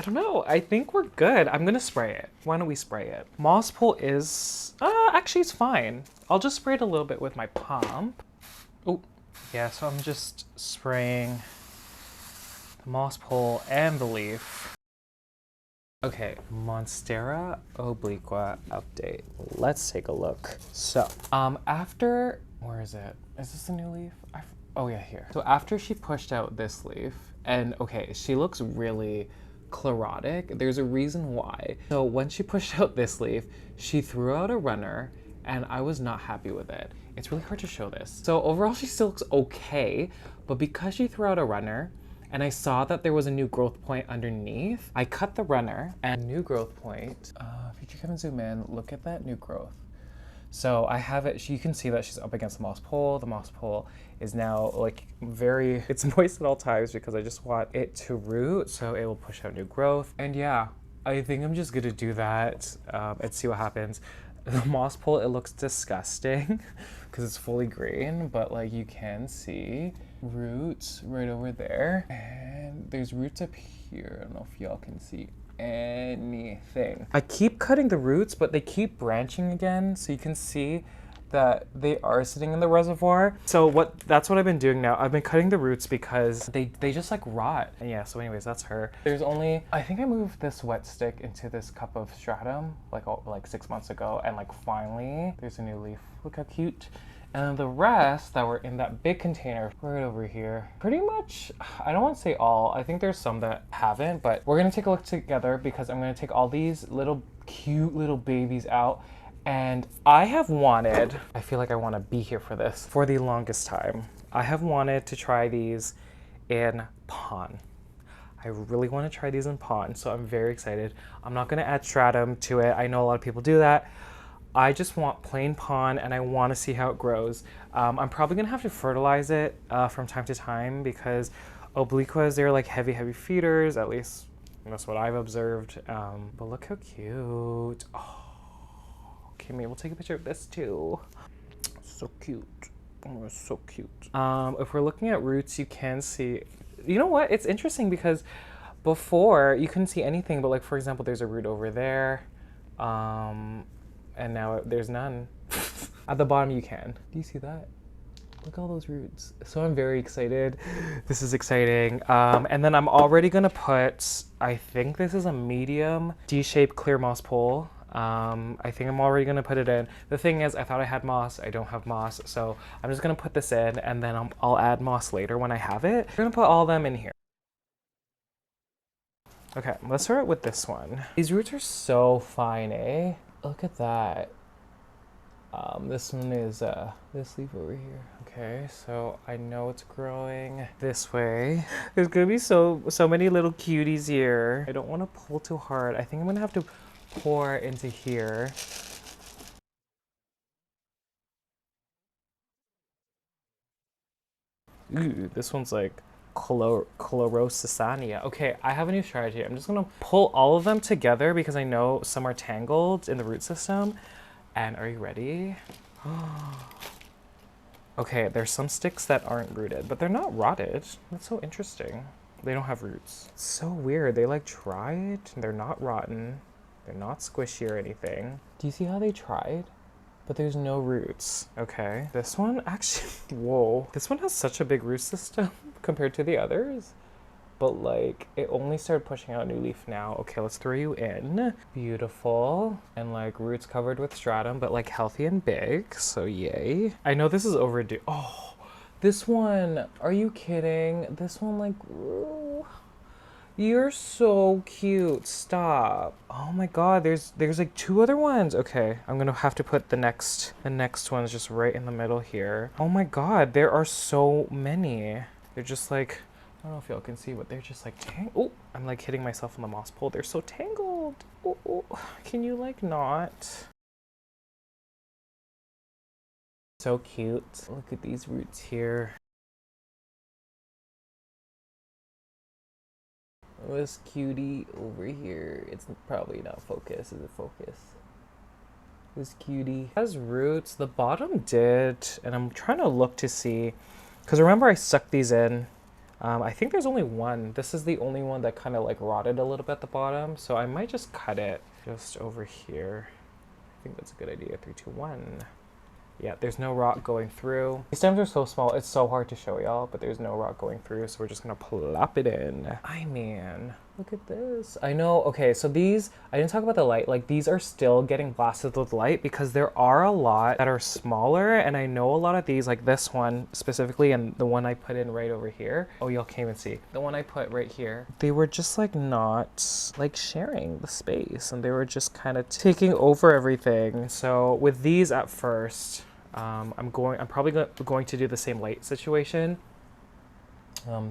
don't know, I think we're good. I'm gonna spray it. Why don't we spray it? Moss pole is, actually it's fine. I'll just spray it a little bit with my pump. Oh, yeah, so I'm just spraying moss pole and the leaf. Okay, Monstera Obliqua update. Let's take a look. So, after, where is it? Is this a new leaf? Oh yeah, here. So after she pushed out this leaf, and okay, she looks really chlorotic. There's a reason why. So when she pushed out this leaf, she threw out a runner, and I was not happy with it. It's really hard to show this. So overall, she still looks okay, but because she threw out a runner, and I saw that there was a new growth point underneath, I cut the runner and new growth point. If you can zoom in, look at that new growth. So I have it, you can see that she's up against the moss pole. The moss pole is now like it's moist at all times because I just want it to root so it will push out new growth. And yeah, I think I'm just gonna do that and see what happens. The moss pole, it looks disgusting because it's fully green, but like you can see roots right over there. And there's roots up here. I don't know if y'all can see anything. I keep cutting the roots, but they keep branching again. So you can see that they are sitting in the reservoir. So that's what I've been doing now. I've been cutting the roots because they just like rot. And yeah, so anyways, that's her. There's only, I think I moved this wet stick into this cup of stratum like 6 months ago. And like finally, there's a new leaf. Look how cute. And then the rest that were in that big container right over here, pretty much, I don't want to say all, I think there's some that haven't, but we're gonna take a look together because I'm gonna take all these little cute little babies out. And I feel like I want to be here for this for the longest time. I have wanted to try these in pon. I really want to try these in pon, so I'm very excited. I'm not going to add stratum to it. I know a lot of people do that. I just want plain pon and I want to see how it grows. I'm probably going to have to fertilize it from time to time because obliquas, they're like heavy feeders, at least that's what I've observed. But look how cute. Oh. Okay, maybe we'll take a picture of this too. So cute. Oh, so cute. If we're looking at roots, you can see, you know what? It's interesting because before you couldn't see anything, but like, for example, there's a root over there. And now there's none. At the bottom you can. Do you see that? Look at all those roots. So I'm very excited. This is exciting. And then I'm already gonna put, I think this is a medium D-shaped clear moss pole. I think I'm already gonna put it in. The thing is, I thought I had moss. I don't have moss, so I'm just gonna put this in and then I'll add moss later when I have it. We're gonna put all of them in here. Okay, let's start with this one. These roots are so fine, eh? Look at that. This one is this leaf over here. Okay, so I know it's growing this way. There's gonna be so many little cuties here. I don't want to pull too hard. I think I'm gonna have to pour into here. Ooh, this one's like Chlorosisania. Okay, I have a new strategy. I'm just gonna pull all of them together because I know some are tangled in the root system. And are you ready? Okay, there's some sticks that aren't rooted, but they're not rotted. That's so interesting. They don't have roots. It's so weird. They like tried. They're not rotten. They're not squishy or anything. Do you see how they tried? But there's no roots. Okay. This one actually, whoa. This one has such a big root system compared to the others. but like it only started pushing out a new leaf now. Okay, let's throw you in. Beautiful. And like roots covered with stratum, but like healthy and big, so yay. I know this is overdue. Oh, this one, are you kidding? This one like grew. You're so cute. Stop. Oh my god, there's like 2 other ones. Okay, I'm gonna have to put the next ones just right in the middle here. Oh my god, there are so many. They're just like, I don't know if y'all can see, but they're just like oh, I'm like hitting myself on the moss pole. They're so tangled. Oh, oh. Can you like not? So cute. Look at these roots here. This cutie over here. It's probably not focus. Is it focus? This cutie has roots. The bottom did, and I'm trying to look to see, because remember I sucked these in. I think there's only one. This is the only one that kind of like rotted a little bit at the bottom, so I might just cut it just over here. I think that's a good idea. 3, 2, 1. Yeah, there's no rot going through. These stems are so small, it's so hard to show y'all, but there's no rot going through, so we're just gonna plop it in. I mean, look at this. I know, okay, so these, I didn't talk about the light, like these are still getting blasted with light because there are a lot that are smaller, and I know a lot of these, like this one specifically, and the one I put in right over here. Oh, y'all can't even see. The one I put right here. They were just like not like sharing the space, and they were just kind of taking over everything. So with these at first, I'm probably going to do the same light situation.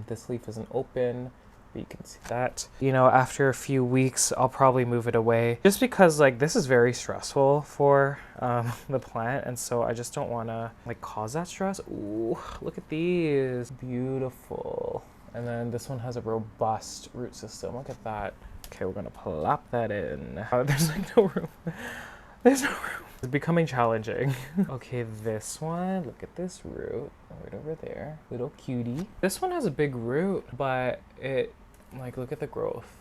This leaf isn't open, but you can see that. You know, after a few weeks, I'll probably move it away just because like this is very stressful for the plant. And so I just don't want to like cause that stress. Ooh, look at these. Beautiful. And then this one has a robust root system. Look at that. Okay, we're going to plop that in. There's like no room. There's no room. It's becoming challenging. Okay, this one, look at this root right over there. Little cutie. This one has a big root, but it, like, look at the growth.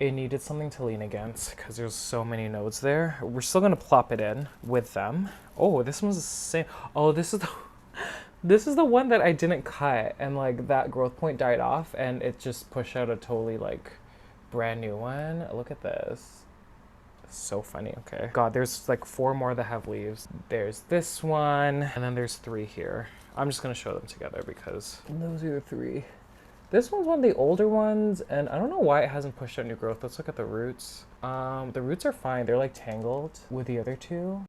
It needed something to lean against because there's so many nodes there. We're still gonna plop it in with them. Oh, this one's the same. Oh, this is the one that I didn't cut, and like that growth point died off and it just pushed out a totally like brand new one. Look at this. So funny. Okay, god, there's like 4 more that have leaves. There's this one, and then there's 3 here. I'm just gonna show them together because those are the 3. This one's one of the older ones, and I don't know why it hasn't pushed out new growth. Let's look at the roots. The roots are fine. They're like tangled with the other 2.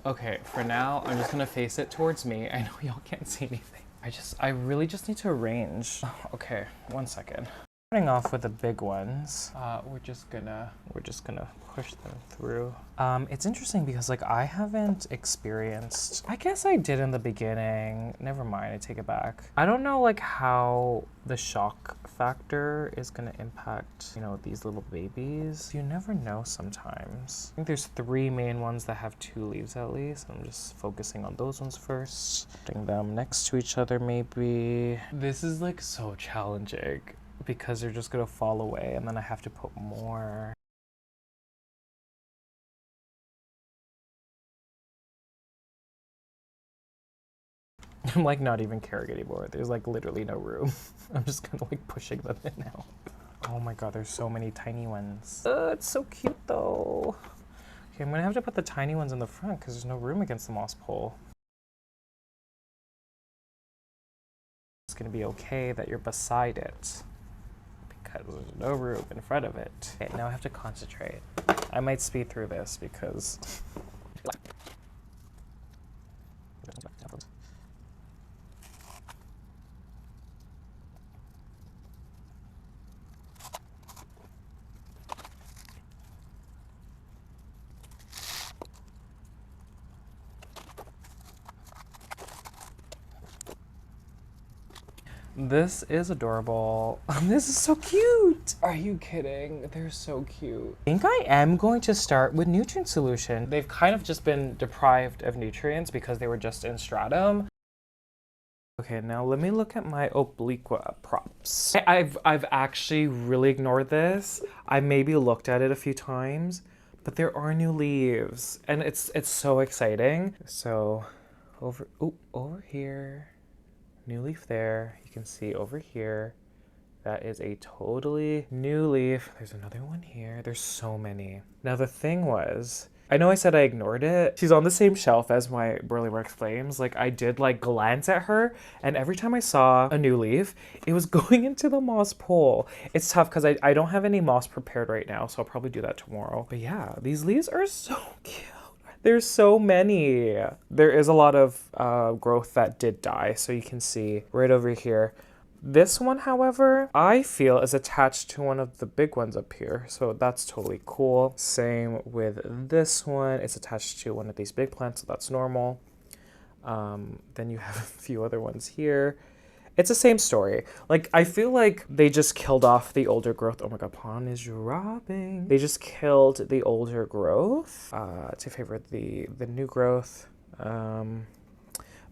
Okay, for now, I'm just gonna face it towards me. I know y'all can't see anything. I really just need to arrange. Okay, 1 second. Starting off with the big ones, we're just gonna push them through. It's interesting because like I haven't experienced, I guess I did in the beginning. Never mind, I take it back. I don't know like how the shock factor is gonna impact, you know, these little babies. You never know sometimes. I think there's 3 main ones that have 2 leaves at least. I'm just focusing on those ones first. Putting them next to each other maybe. This is like so challenging because they're just gonna fall away and then I have to put more. I'm like not even caring anymore. There's like literally no room. I'm just kind of like pushing them in now. Oh my god, there's so many tiny ones. It's so cute though. Okay, I'm gonna have to put the tiny ones in the front because there's no room against the moss pole. It's gonna be okay that you're beside it because there's no room in front of it. Okay, now I have to concentrate. I might speed through this because this is adorable. This is so cute. Are you kidding? They're so cute. I think I am going to start with nutrient solution. They've kind of just been deprived of nutrients because they were just in stratum. Okay, now let me look at my Obliqua props. I've actually really ignored this. I maybe looked at it a few times, but there are new leaves and it's so exciting. So Over here. New leaf there. You can see over here. That is a totally new leaf. There's another one here. There's so many. Now the thing was, I know I said I ignored it. She's on the same shelf as my Burley Works Flames. Like I did like glance at her, and every time I saw a new leaf, it was going into the moss pole. It's tough because I don't have any moss prepared right now, so I'll probably do that tomorrow. But yeah, these leaves are so cute. There's so many. There is a lot of growth that did die, so you can see right over here. This one, however, I feel is attached to one of the big ones up here, so that's totally cool. Same with this one. It's attached to one of these big plants, so that's normal. Then you have a few other ones here. It's the same story. Like, I feel like they just killed off the older growth. Oh my god, pond is dropping. They just killed the older growth to favor the new growth.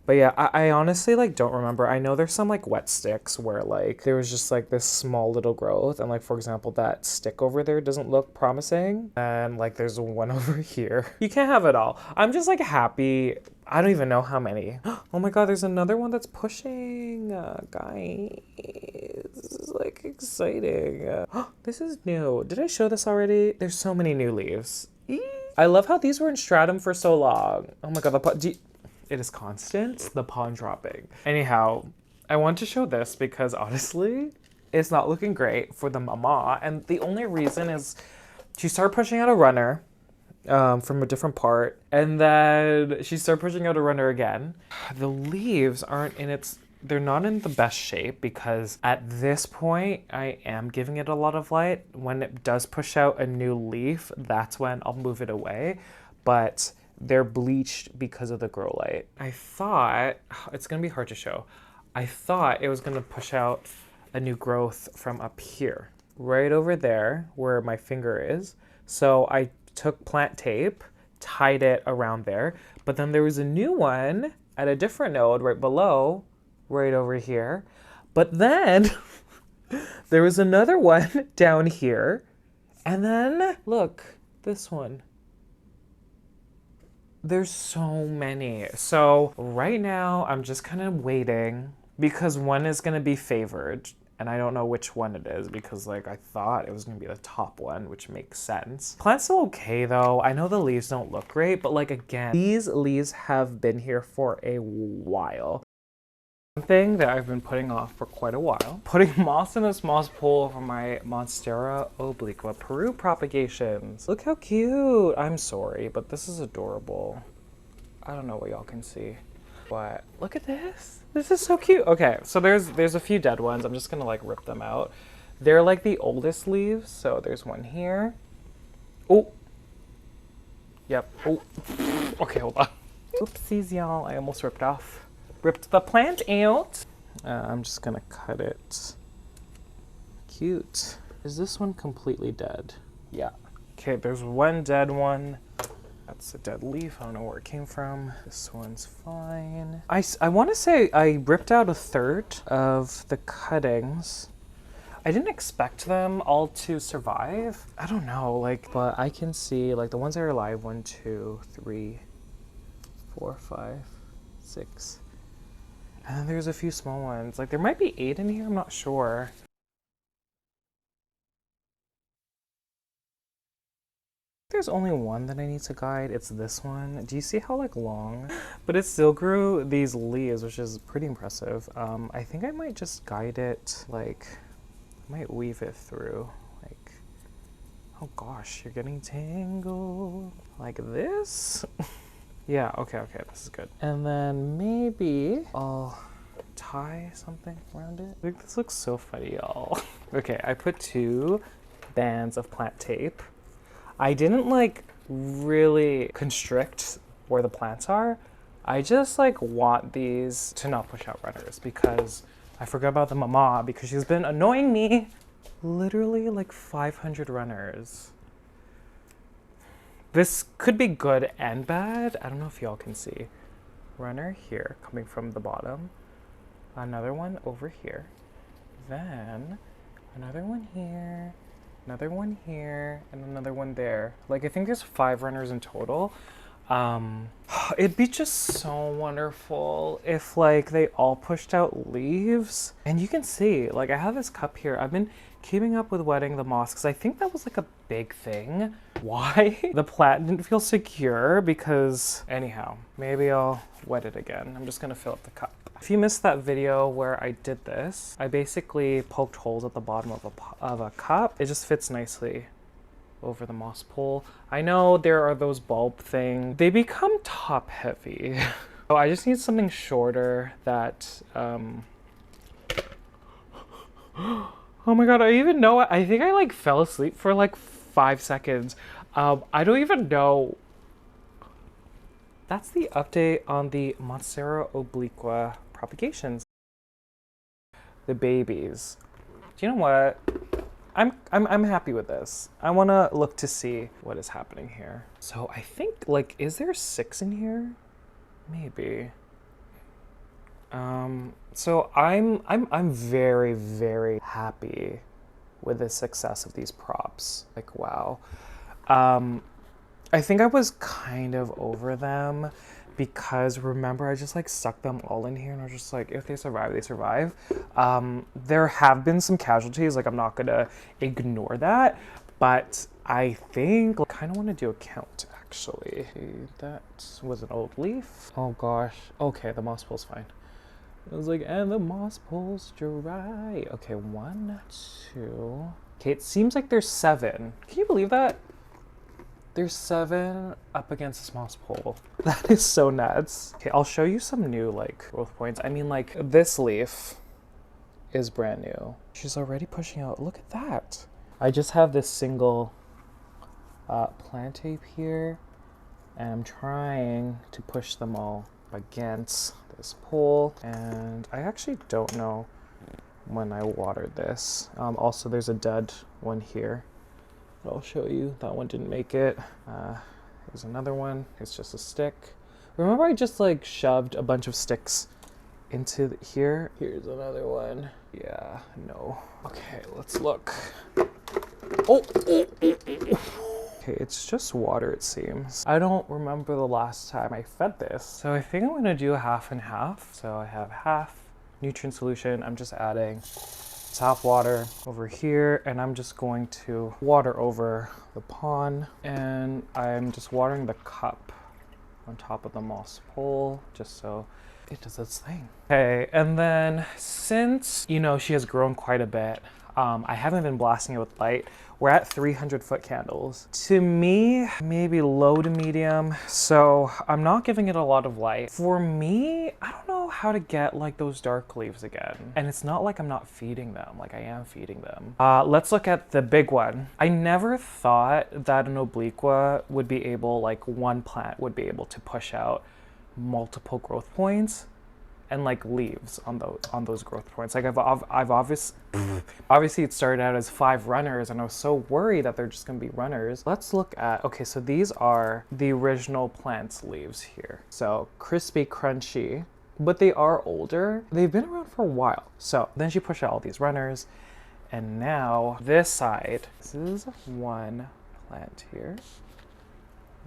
But yeah, I honestly like don't remember. I know there's some like wet sticks where like there was just like this small little growth, and like for example that stick over there doesn't look promising, and like there's one over here. You can't have it all. I'm just like happy. I don't even know how many. Oh my god, there's another one that's pushing. Guys, this is like exciting. This is new. Did I show this already? There's so many new leaves. I love how these were in Stratum for so long. Oh my god, it is constant, the pond dropping. Anyhow, I want to show this because honestly, it's not looking great for the mama. And the only reason is she started pushing out a runner from a different part. And then she started pushing out a runner again. The leaves aren't in they're not in the best shape because at this point, I am giving it a lot of light. When it does push out a new leaf, that's when I'll move it away. But they're bleached because of the grow light. I thought, it's gonna be hard to show. I thought it was gonna push out a new growth from up here, right over there where my finger is. So I took plant tape, tied it around there, but then there was a new one at a different node right below, right over here. But then there was another one down here. And then look, this one. There's so many. So right now I'm just kind of waiting because one is going to be favored and I don't know which one it is because like I thought it was going to be the top one, which makes sense. Plant's still okay though. I know the leaves don't look great, but like again, these leaves have been here for a while. One thing that I've been putting off for quite a while, putting moss in this moss pool for my Monstera Obliqua Peru propagations. Look how cute. I'm sorry, but this is adorable. I don't know what y'all can see, but look at this. This is so cute. Okay, so there's a few dead ones. I'm just gonna like rip them out. They're like the oldest leaves. So there's one here. Oh, yep. Oh, okay, hold on. Oopsies, y'all. I almost ripped the plant out. I'm just gonna cut it. Cute. Is this one completely dead? Yeah. Okay, there's one dead one. That's a dead leaf. I don't know where it came from. This one's fine. I want to say I ripped out a third of the cuttings. I didn't expect them all to survive. I don't know, like, but I can see like the ones that are alive. 1, 2, 3, 4, 5, 6. And then there's a few small ones. Like there might be 8 in here, I'm not sure. There's only one that I need to guide. It's this one. Do you see how like long? But it still grew these leaves, which is pretty impressive. I think I might just guide it, like, I might weave it through. Like, oh gosh, you're getting tangled. Like this? Yeah, okay, this is good. And then maybe I'll tie something around it. Like, this looks so funny, y'all. Okay, I put 2 bands of plant tape. I didn't like really constrict where the plants are. I just like want these to not push out runners because I forgot about the mama because she's been annoying me. Literally like 500 runners. This could be good and bad. I don't know if y'all can see. Runner here coming from the bottom. Another one over here. Then another one here. Another one here. And another one there. Like I think there's 5 runners in total. It'd be just so wonderful if like they all pushed out leaves. And you can see, like I have this cup here. I've been keeping up with wetting the moss because I think that was like a big thing. Why? The plant didn't feel secure because anyhow, maybe I'll wet it again. I'm just gonna fill up the cup. If you missed that video where I did this, I basically poked holes at the bottom of a cup. It just fits nicely over the moss pole. I know there are those bulb things. They become top heavy. So I just need something shorter that, oh my God, I even know, I think I like fell asleep for like 5 seconds. I don't even know. That's the update on the Monster Obliqua Propagations. The babies. Do you know what? I'm happy with this. I want to look to see what is happening here. So I think like, is there 6 in here? Maybe. So I'm very, very happy with the success of these props. Like, wow. I think I was kind of over them because remember I just like stuck them all in here and I was just like, if they survive, they survive. There have been some casualties, like I'm not gonna ignore that, but I think I kind of want to do a count actually. That was an old leaf. Oh gosh. Okay, the moss pool's fine. It was like, and the moss pool's dry. Okay, 1, 2. Okay, it seems like there's 7. Can you believe that? There's 7 up against this moss pole. That is so nuts. Okay, I'll show you some new like growth points. I mean, like this leaf is brand new. She's already pushing out. Look at that. I just have this single plant tape here and I'm trying to push them all against this pole. And I actually don't know when I watered this. Also, there's a dead one here. I'll show you. That one didn't make it. Here's another one. It's just a stick. Remember I just like shoved a bunch of sticks into here? Here's another one. Yeah, no. Okay, let's look. Oh! Okay, it's just water it seems. I don't remember the last time I fed this. So I think I'm gonna do half and half. So I have half nutrient solution. I'm just adding tap water over here and I'm just going to water over the pond and I'm just watering the cup on top of the moss pole just so it does its thing. Okay, and then since you know she has grown quite a bit, I haven't been blasting it with light. We're at 300-foot candles. To me, maybe low to medium, so I'm not giving it a lot of light. For me, I don't know how to get like those dark leaves again. And it's not like I'm not feeding them, like I am feeding them. Let's look at the big one. I never thought that an obliqua would be able, like one plant would be able to push out multiple growth points and like leaves on those growth points. Like I've obviously it started out as 5 runners and I was so worried that they're just gonna be runners. Let's look at, okay, so these are the original plant's leaves here. So crispy, crunchy, but they are older. They've been around for a while. So then she pushed out all these runners and now this side, this is one plant here.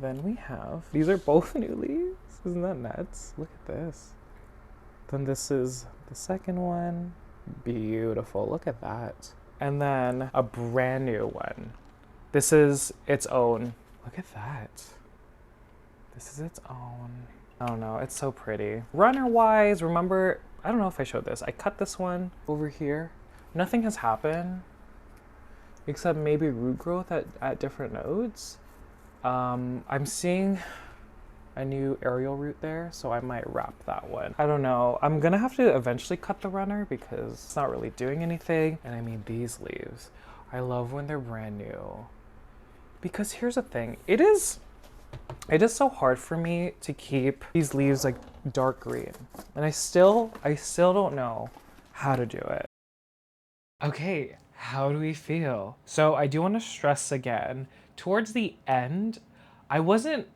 Then we have, these are both new leaves. Isn't that nuts? Look at this. Then this is the second one. Beautiful, look at that. And then a brand new one. This is its own. Look at that. This is its own. I don't know, it's so pretty. Runner-wise, remember, I don't know if I showed this. I cut this one over here. Nothing has happened except maybe root growth at different nodes. I'm seeing a new aerial root there, so I might wrap that one. I don't know. I'm gonna have to eventually cut the runner because it's not really doing anything. And I mean, these leaves, I love when they're brand new. Because here's the thing, it is so hard for me to keep these leaves like dark green. And I still don't know how to do it. Okay, how do we feel? So I do want to stress again, towards the end, I wasn't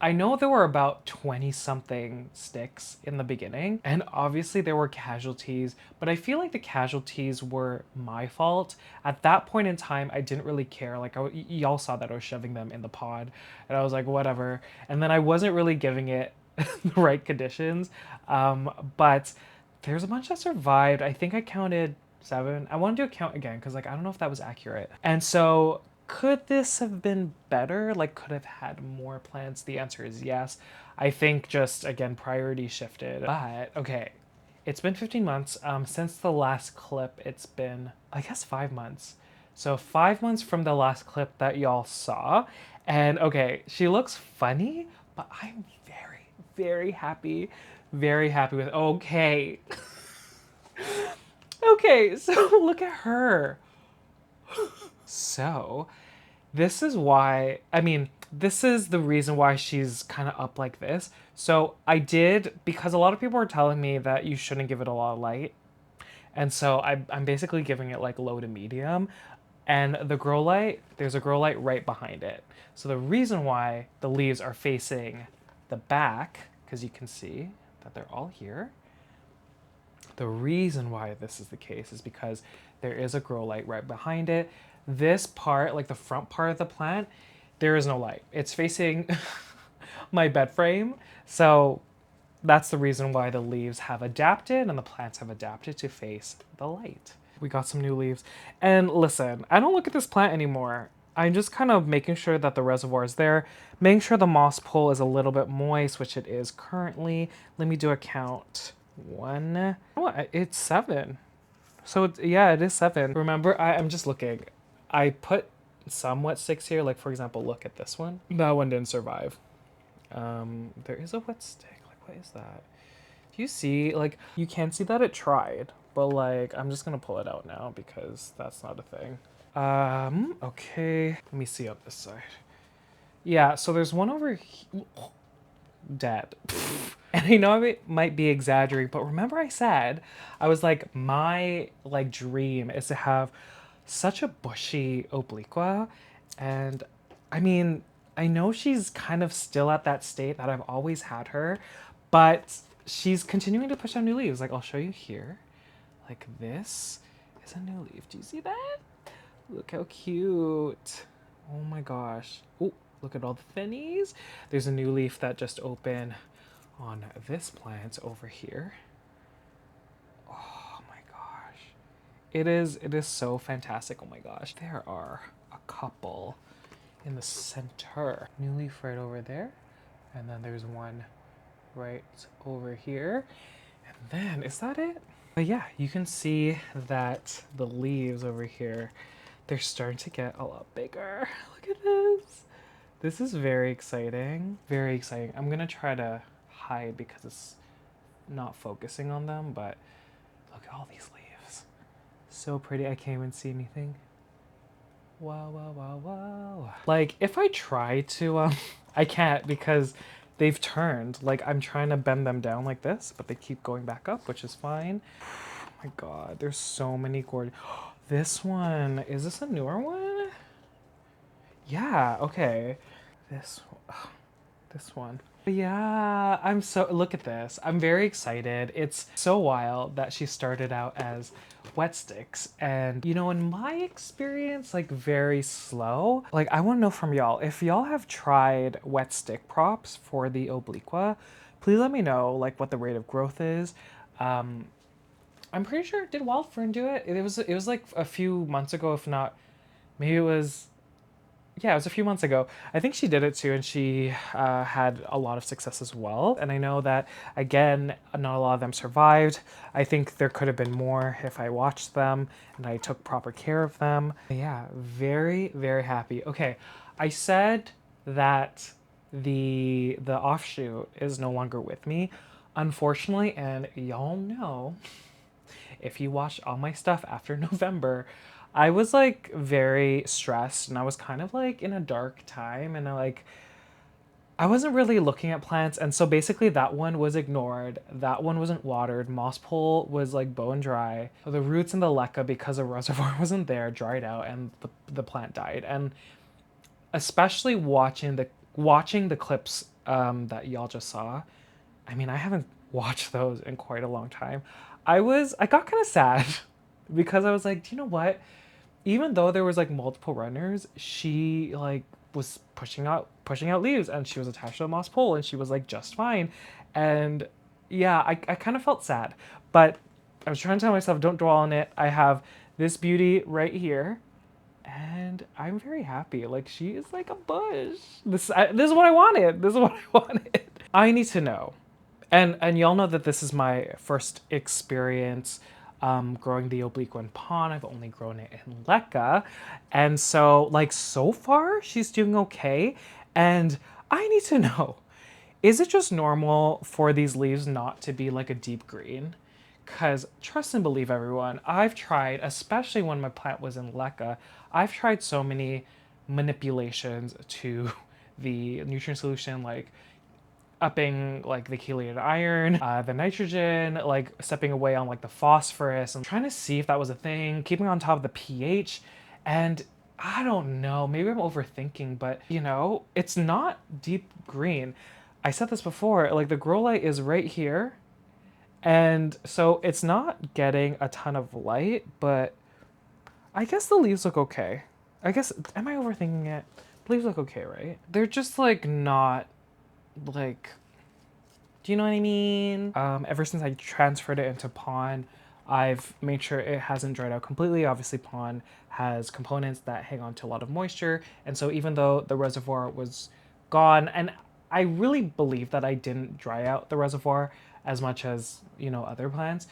I know there were about 20 something sticks in the beginning, and obviously there were casualties, but I feel like the casualties were my fault. At that point in time, I didn't really care. Like, y'all saw that I was shoving them in the pod, and I was like, whatever. And then I wasn't really giving it the right conditions. But there's a bunch that survived. I think I counted 7. I want to do a count again because, like, I don't know if that was accurate. And so could this have been better? Like, could have had more plants? The answer is yes. I think just, again, priority shifted. But, okay, it's been 15 months. Since the last clip, it's been, I guess, 5 months. So 5 months from the last clip that y'all saw. And, okay, she looks funny, but I'm very, very happy. Very happy with, okay. Okay, so look at her. So, this is why, I mean, this is the reason why she's kind of up like this. So I did, because a lot of people were telling me that you shouldn't give it a lot of light. And so I'm basically giving it like low to medium. And the grow light, there's a grow light right behind it. So the reason why the leaves are facing the back, because you can see that they're all here. The reason why this is the case is because there is a grow light right behind it. This part, like the front part of the plant, there is no light. It's facing my bed frame. So that's the reason why the leaves have adapted and the plants have adapted to face the light. We got some new leaves. And listen, I don't look at this plant anymore. I'm just kind of making sure that the reservoir is there, making sure the moss pool is a little bit moist, which it is currently. Let me do a count. 1. Oh, it's 7. So yeah, it is 7. Remember, I'm just looking. I put some wet sticks here. Like, for example, look at this one. That one didn't survive. There is a wet stick. Like, what is that? Do you see, like, you can see that it tried, but like, I'm just gonna pull it out now because that's not a thing. Okay. Let me see on this side. Yeah, so there's one over here. Dead. And I know it might be exaggerating, but remember I said, I was like, my like dream is to have such a bushy obliqua. And I mean, I know she's kind of still at that state that I've always had her, but she's continuing to push out new leaves. Like, I'll show you here. Like, this is a new leaf. Do you see that? Look how cute. Oh my gosh. Oh, look at all the thinnies. There's a new leaf that just opened on this plant over here. Oh my gosh. It is so fantastic. Oh my gosh. There are a couple in the center. New leaf right over there. And then there's one right over here. And then, is that it? But yeah, you can see that the leaves over here, they're starting to get a lot bigger. Look at this. This is very exciting. Very exciting. I'm gonna try to hide because it's not focusing on them, but look at all these leaves. So pretty. I can't even see anything. Wow, wow, wow, wow. Like, if I try to, I can't because they've turned. Like, I'm trying to bend them down like this, but they keep going back up, which is fine. Oh my god, there's so many gorgeous. This one, is this a newer one? Yeah, okay. This one. Yeah, I'm so, look at this. I'm very excited. It's so wild that she started out as wet sticks. And, you know, in my experience, like very slow. Like, I want to know from y'all, if y'all have tried wet stick props for the obliqua, please let me know, like, what the rate of growth is. I'm pretty sure, did Wild Fern do it? It was like a few months ago, if not, maybe it was, yeah, it was a few months ago. I think she did it too, and she had a lot of success as well. And I know that, again, not a lot of them survived. I think there could have been more if I watched them and I took proper care of them. But yeah, very, very happy. Okay, I said that the offshoot is no longer with me, unfortunately, and y'all know, if you watched all my stuff after November, I was like very stressed and I was kind of like in a dark time, and I wasn't really looking at plants, and so basically that one was ignored. That one wasn't watered. Moss pole was like bone dry. The roots in the LECA, because the reservoir wasn't there, dried out and the plant died. And especially watching the clips that y'all just saw, I mean, I haven't watched those in quite a long time. I got kind of sad because I was like, do you know what? Even though there was like multiple runners, she like was pushing out leaves, and she was attached to a moss pole, and she was like just fine. And yeah, I kind of felt sad, but I was trying to tell myself, don't dwell on it. I have this beauty right here, and I'm very happy. Like, she is like a bush. This is what I wanted. This is what I wanted. I need to know, and y'all know that this is my first experience growing the obliqua in pond. I've only grown it in LECA, and so like so far she's doing okay. And I need to know, is it just normal for these leaves not to be like a deep green? Because trust and believe, everyone, I've tried, especially when my plant was in LECA, I've tried so many manipulations to the nutrient solution, like upping like the chelated iron, the nitrogen, like stepping away on like the phosphorus, and trying to see if that was a thing, keeping on top of the pH. And I don't know, maybe I'm overthinking, but you know, it's not deep green. I said this before, like the grow light is right here. And so it's not getting a ton of light, but I guess the leaves look okay. I guess, am I overthinking it? The leaves look okay, right? They're just like not like, do you know what I mean? Ever since I transferred it into pond, I've made sure it hasn't dried out completely. Obviously, pond has components that hang on to a lot of moisture, and so even though the reservoir was gone, and I really believe that I didn't dry out the reservoir as much as, you know, other plants,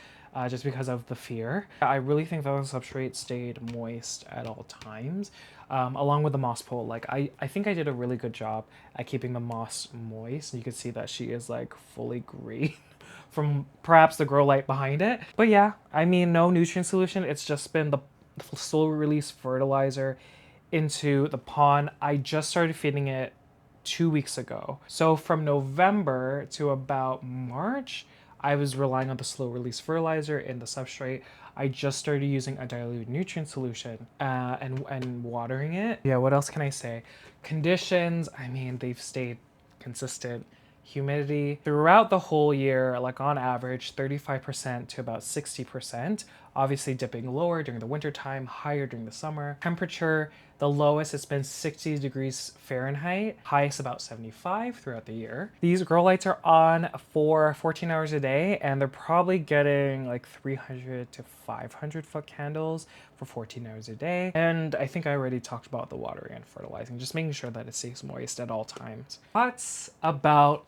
just because of the fear. I really think that the substrate stayed moist at all times, along with the moss pole. Like I think I did a really good job at keeping the moss moist. You can see that she is like fully green from perhaps the grow light behind it. But yeah, I mean, no nutrient solution. It's just been the slow release fertilizer into the pond. I just started feeding it 2 weeks ago. So from November to about March, I was relying on the slow release fertilizer in the substrate. I just started using a diluted nutrient solution and watering it. Yeah, what else can I say? Conditions, I mean, they've stayed consistent. Humidity throughout the whole year, like on average, 35% to about 60%. Obviously dipping lower during the winter time, higher during the summer. Temperature, the lowest it's been 60 degrees Fahrenheit, highest about 75 throughout the year. These grow lights are on for 14 hours a day, and they're probably getting like 300 to 500 foot candles for 14 hours a day. And I think I already talked about the watering and fertilizing, just making sure that it stays moist at all times. Thoughts about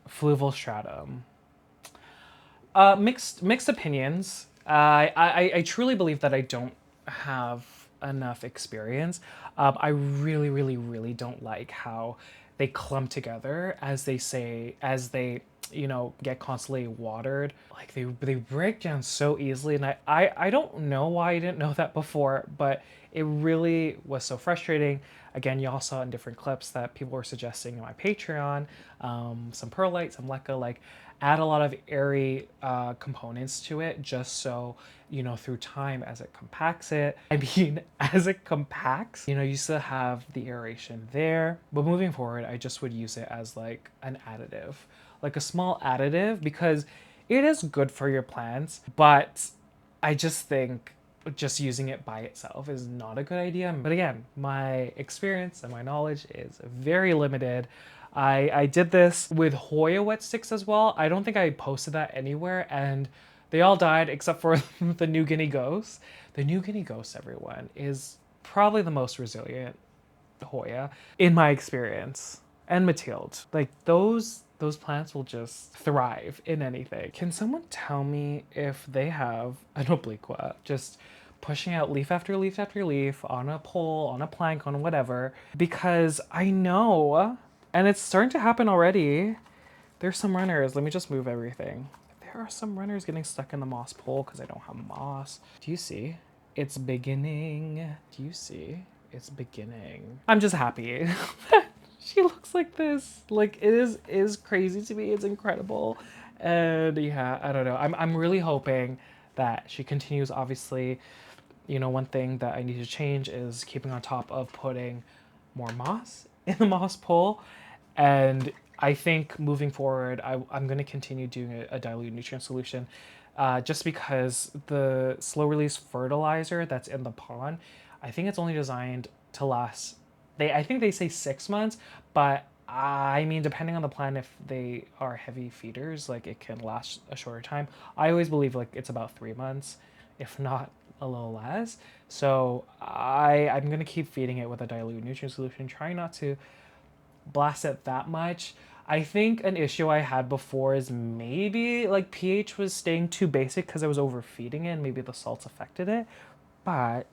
fluval stratum? Mixed opinions. I truly believe that I don't have enough experience. I really don't like how they clump together as they you know, get constantly watered. Like they break down so easily, and I don't know why I didn't know that before, but it really was so frustrating. Again, y'all saw in different clips that people were suggesting on my Patreon, some perlite, some LECA, like add a lot of airy components to it, just so, you know, through time as it compacts it. I mean, as it compacts, you know, you still have the aeration there, but moving forward, I just would use it as like an additive, like a small additive, because it is good for your plants, but I just think just using it by itself is not a good idea. But again, my experience and my knowledge is very limited. I did this with Hoya wet sticks as well. I don't think I posted that anywhere, and they all died except for the New Guinea ghost. The New Guinea ghost, everyone, is probably the most resilient Hoya in my experience. And Mathilde, like those plants will just thrive in anything. Can someone tell me if they have an obliqua just pushing out leaf after leaf after leaf on a pole, on a plank, on whatever? Because I know, and it's starting to happen already. There's some runners. Let me just move everything. There are some runners getting stuck in the moss pole because I don't have moss. Do you see? It's beginning. Do you see? It's beginning. I'm just happy. She looks like this. Like, it is crazy to me. It's incredible. And yeah, I don't know. I'm really hoping that she continues. Obviously, you know, one thing that I need to change is keeping on top of putting more moss in the moss pole. And I think moving forward, I'm going to continue doing a dilute nutrient solution, just because the slow release fertilizer that's in the pond, I think it's only designed to last. I think they say 6 months, but I mean, depending on the plant, if they are heavy feeders, like it can last a shorter time. I always believe like it's about 3 months, if not a little less. So I'm gonna keep feeding it with a dilute nutrient solution, trying not to blast it that much. I think an issue I had before is maybe like pH was staying too basic because I was overfeeding it and maybe the salts affected it. But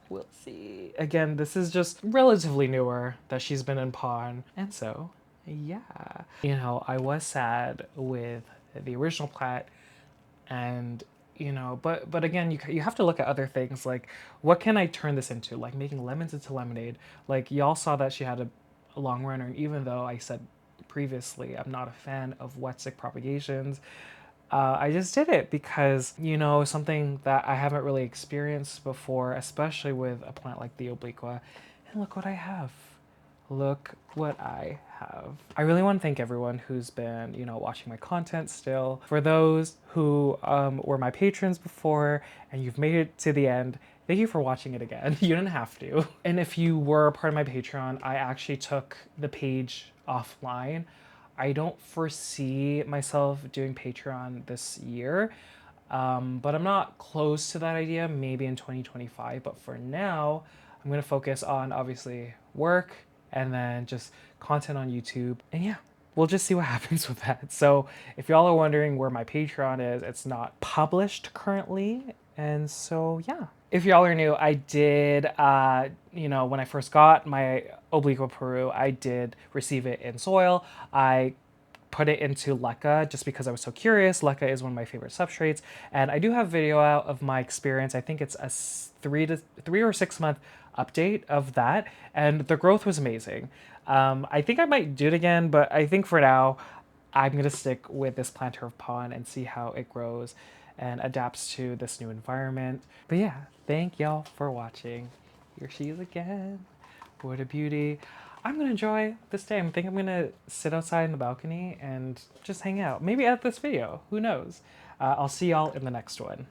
we'll see. Again, this is just relatively newer that she's been in pond. And so, yeah. You know, I was sad with the original plat and but again you have to look at other things like what can I turn this into, like making lemons into lemonade. Like y'all saw that she had a long runner, and even though I said previously I'm not a fan of wet stick propagations, I just did it because something that I haven't really experienced before, especially with a plant like the obliqua. And look what I have. Look what I have. I really want to thank everyone who's been, watching my content still. For those who were my patrons before and you've made it to the end, thank you for watching it again. You didn't have to. And if you were a part of my Patreon, I actually took the page offline. I don't foresee myself doing Patreon this year, but I'm not close to that idea, maybe in 2025. But for now, I'm going to focus on obviously work and then just content on YouTube. And yeah, we'll just see what happens with that. So if y'all are wondering where my Patreon is, it's not published currently. And so, yeah. If y'all are new, I did, when I first got my Obliqua Peru, I did receive it in soil. I put it into LECA just because I was so curious. LECA is one of my favorite substrates, and I do have video out of my experience. I think it's a 3 or 6 month update of that, and the growth was amazing. I think I might do it again, but I think for now, I'm gonna stick with this planter of pond and see how it grows and adapts to this new environment. But yeah, thank y'all for watching. Here she is again. What a beauty. I'm gonna enjoy this day. I think I'm gonna sit outside in the balcony and just hang out. Maybe edit this video. Who knows? I'll see y'all in the next one.